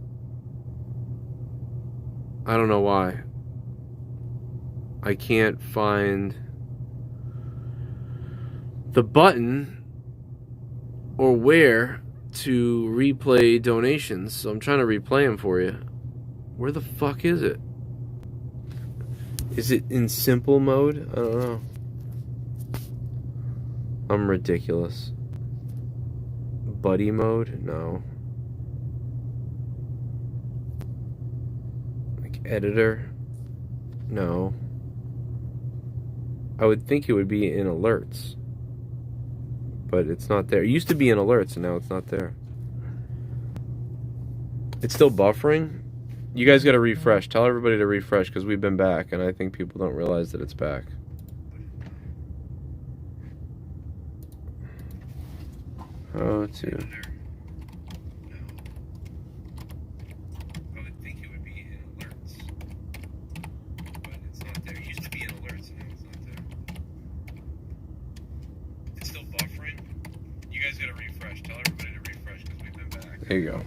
I don't know why. I can't find the button or where to replay donations, so I'm trying to replay them for you. Where the fuck is it? Is it in simple mode? I don't know. I'm ridiculous. Buddy mode? No. Like editor? No. I would think it would be in alerts. but it's not there. It used to be in alerts, and now it's not there. It's still buffering. You guys got to refresh. Tell everybody to refresh, because we've been back, and I think people don't realize that it's back. Oh, it's you. There you go.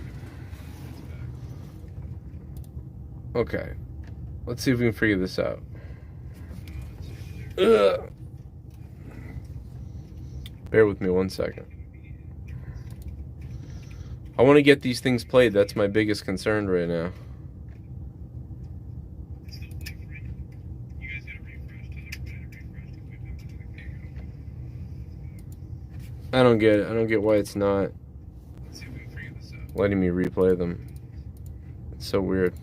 Okay. Let's see if we can figure this out. Ugh. Bear with me 1 second. I want to get these things played. That's my biggest concern right now. I don't get it. I don't get why it's not letting me replay them. It's so weird.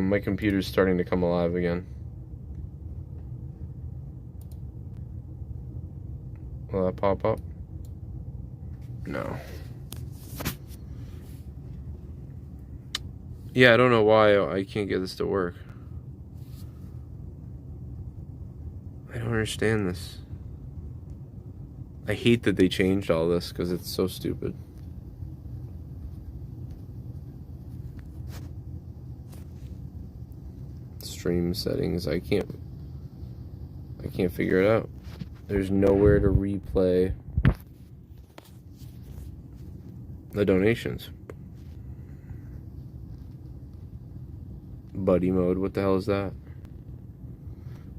My computer's starting to come alive again. Will that pop up? No. Yeah, I don't know why I can't get this to work. I don't understand this. I hate that they changed all this because it's so stupid. Stream settings. I can't figure it out. There's nowhere to replay the donations. Buddy mode. What the hell is that?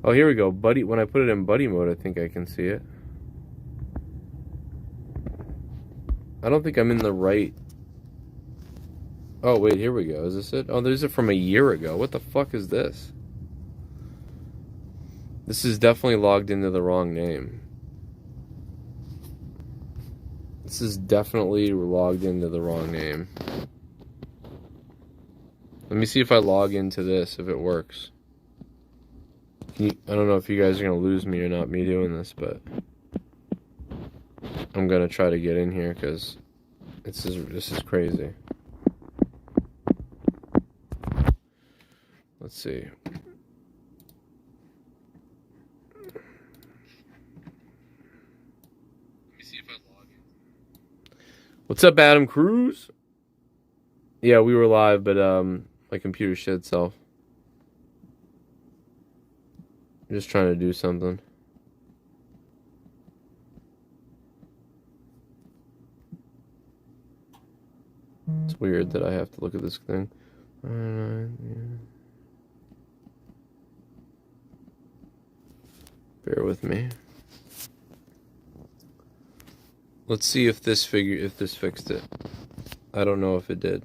Oh, here we go. Buddy. When I put it in buddy mode, I think I can see it. I don't think I'm in the right. Oh, wait. Here we go. Is this it? Oh, there's it from a year ago. What the fuck is this? This is definitely logged into the wrong name. This is definitely logged into the wrong name. Let me see if I log into this, if it works. I don't know if you guys are going to lose me or not, me doing this, but I'm going to try to get in here because this is crazy. Let's see. What's up, Adam Cruz? Yeah, we were live, but my computer shit itself. I'm just trying to do something. It's weird that I have to look at this thing. Bear with me. Let's see if this fixed it. I don't know if it did.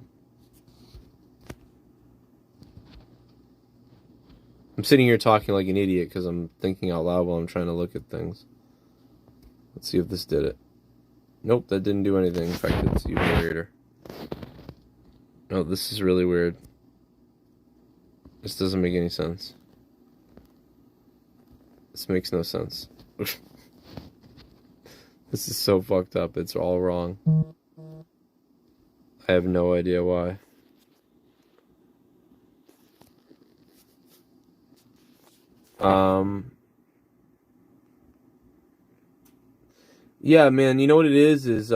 I'm sitting here talking like an idiot because I'm thinking out loud while I'm trying to look at things. Let's see if this did it. Nope, that didn't do anything. In fact, it's even weirder. No, this is really weird. This doesn't make any sense. This makes no sense. This is so fucked up. It's all wrong. I have no idea why. Yeah, man, you know what it is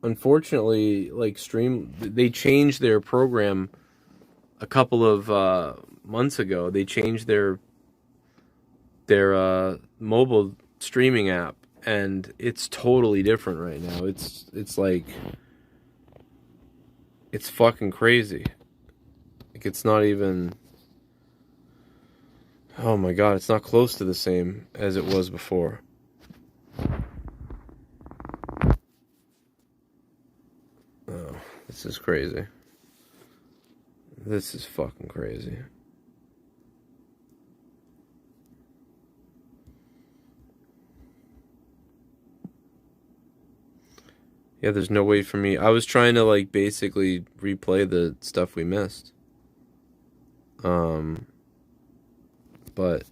unfortunately, like they changed their program a couple of months ago. They changed their mobile streaming app, and it's totally different right now. It's like, it's fucking crazy. Like, it's not even, oh my god, it's not close to the same as it was before. Oh, this is crazy. This is fucking crazy. Yeah, there's no way for me. I was trying to, like, basically replay the stuff we missed. But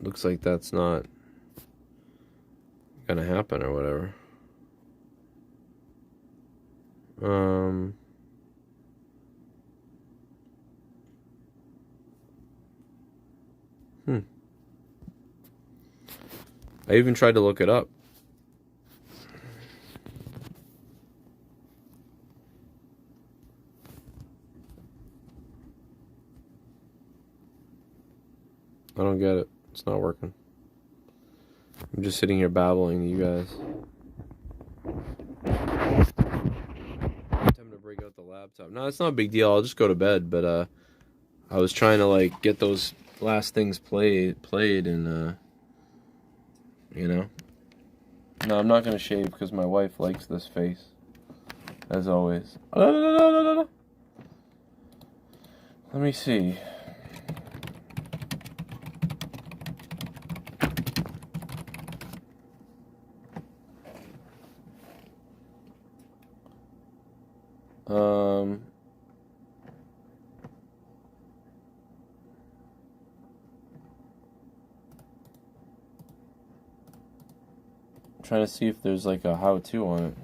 looks like that's not gonna happen or whatever. I even tried to look it up. I don't get it. It's not working. I'm just sitting here babbling to you guys. Time to break out the laptop. No, it's not a big deal. I'll just go to bed. But I was trying to like get those last things played and you know. No, I'm not gonna shave because my wife likes this face, as always. Let me see. Trying to see if there's like a how-to on it.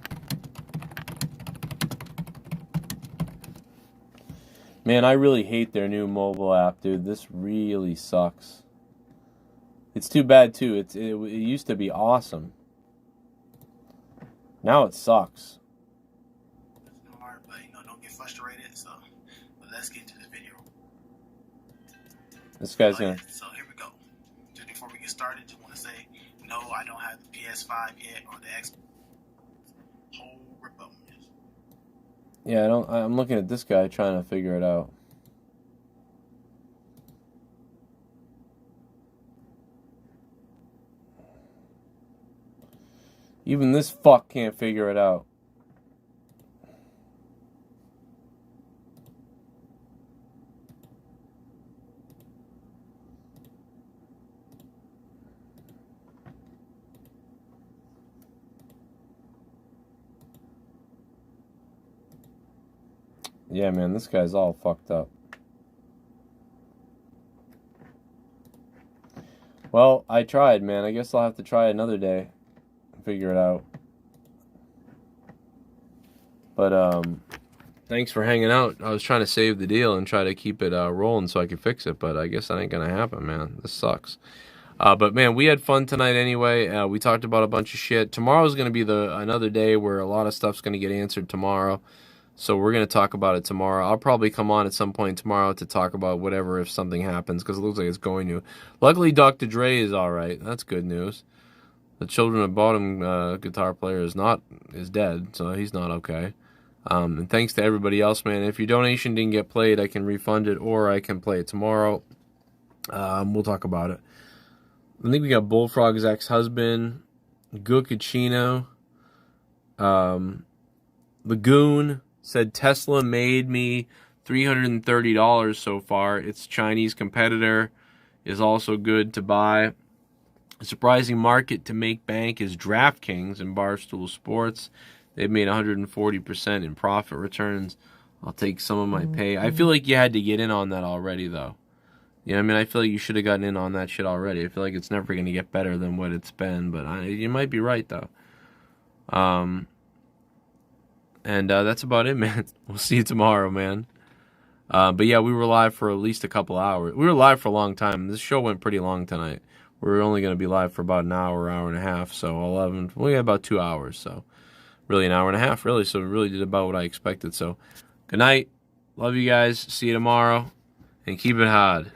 Man, I really hate their new mobile app, dude. This really sucks. It's too bad too. It used to be awesome. Now it sucks. It's hard, but don't get frustrated. So, but let's get into this video. This guy's gonna. So here we go. Just before we get started, just want to say, no, I don't have the PS5 yet or the Xbox. Whole rebellion. Yeah, I don't. I'm looking at this guy trying to figure it out. Even this fuck can't figure it out. Yeah, man, this guy's all fucked up. Well, I tried, man. I guess I'll have to try another day and figure it out. But, thanks for hanging out. I was trying to save the deal and try to keep it rolling so I could fix it, but I guess that ain't gonna happen, man. This sucks. But, man, we had fun tonight anyway. We talked about a bunch of shit. Tomorrow's gonna be another day where a lot of stuff's gonna get answered tomorrow. So we're going to talk about it tomorrow. I'll probably come on at some point tomorrow to talk about whatever if something happens, because it looks like it's going to. Luckily, Dr. Dre is all right. That's good news. The Children of Bodom guitar player is dead, so he's not okay. And thanks to everybody else, man. If your donation didn't get played, I can refund it, or I can play it tomorrow. We'll talk about it. I think we got Bullfrog's ex-husband, Gukachino, Lagoon. Said Tesla made me $330 so far. Its Chinese competitor is also good to buy. A surprising market to make bank is DraftKings and Barstool Sports. They've made 140% in profit returns. I'll take some of my pay. I feel like you had to get in on that already, though. You know what I mean? I feel like you should have gotten in on that shit already. I feel like it's never going to get better than what it's been, but you might be right, though. And that's about it, man. We'll see you tomorrow, man. But yeah, we were live for at least a couple hours. We were live for a long time. This show went pretty long tonight. We were only going to be live for about an hour and a half. So we had about 2 hours. So really an hour and a half, really. So we really did about what I expected. So good night. Love you guys. See you tomorrow. And keep it hard.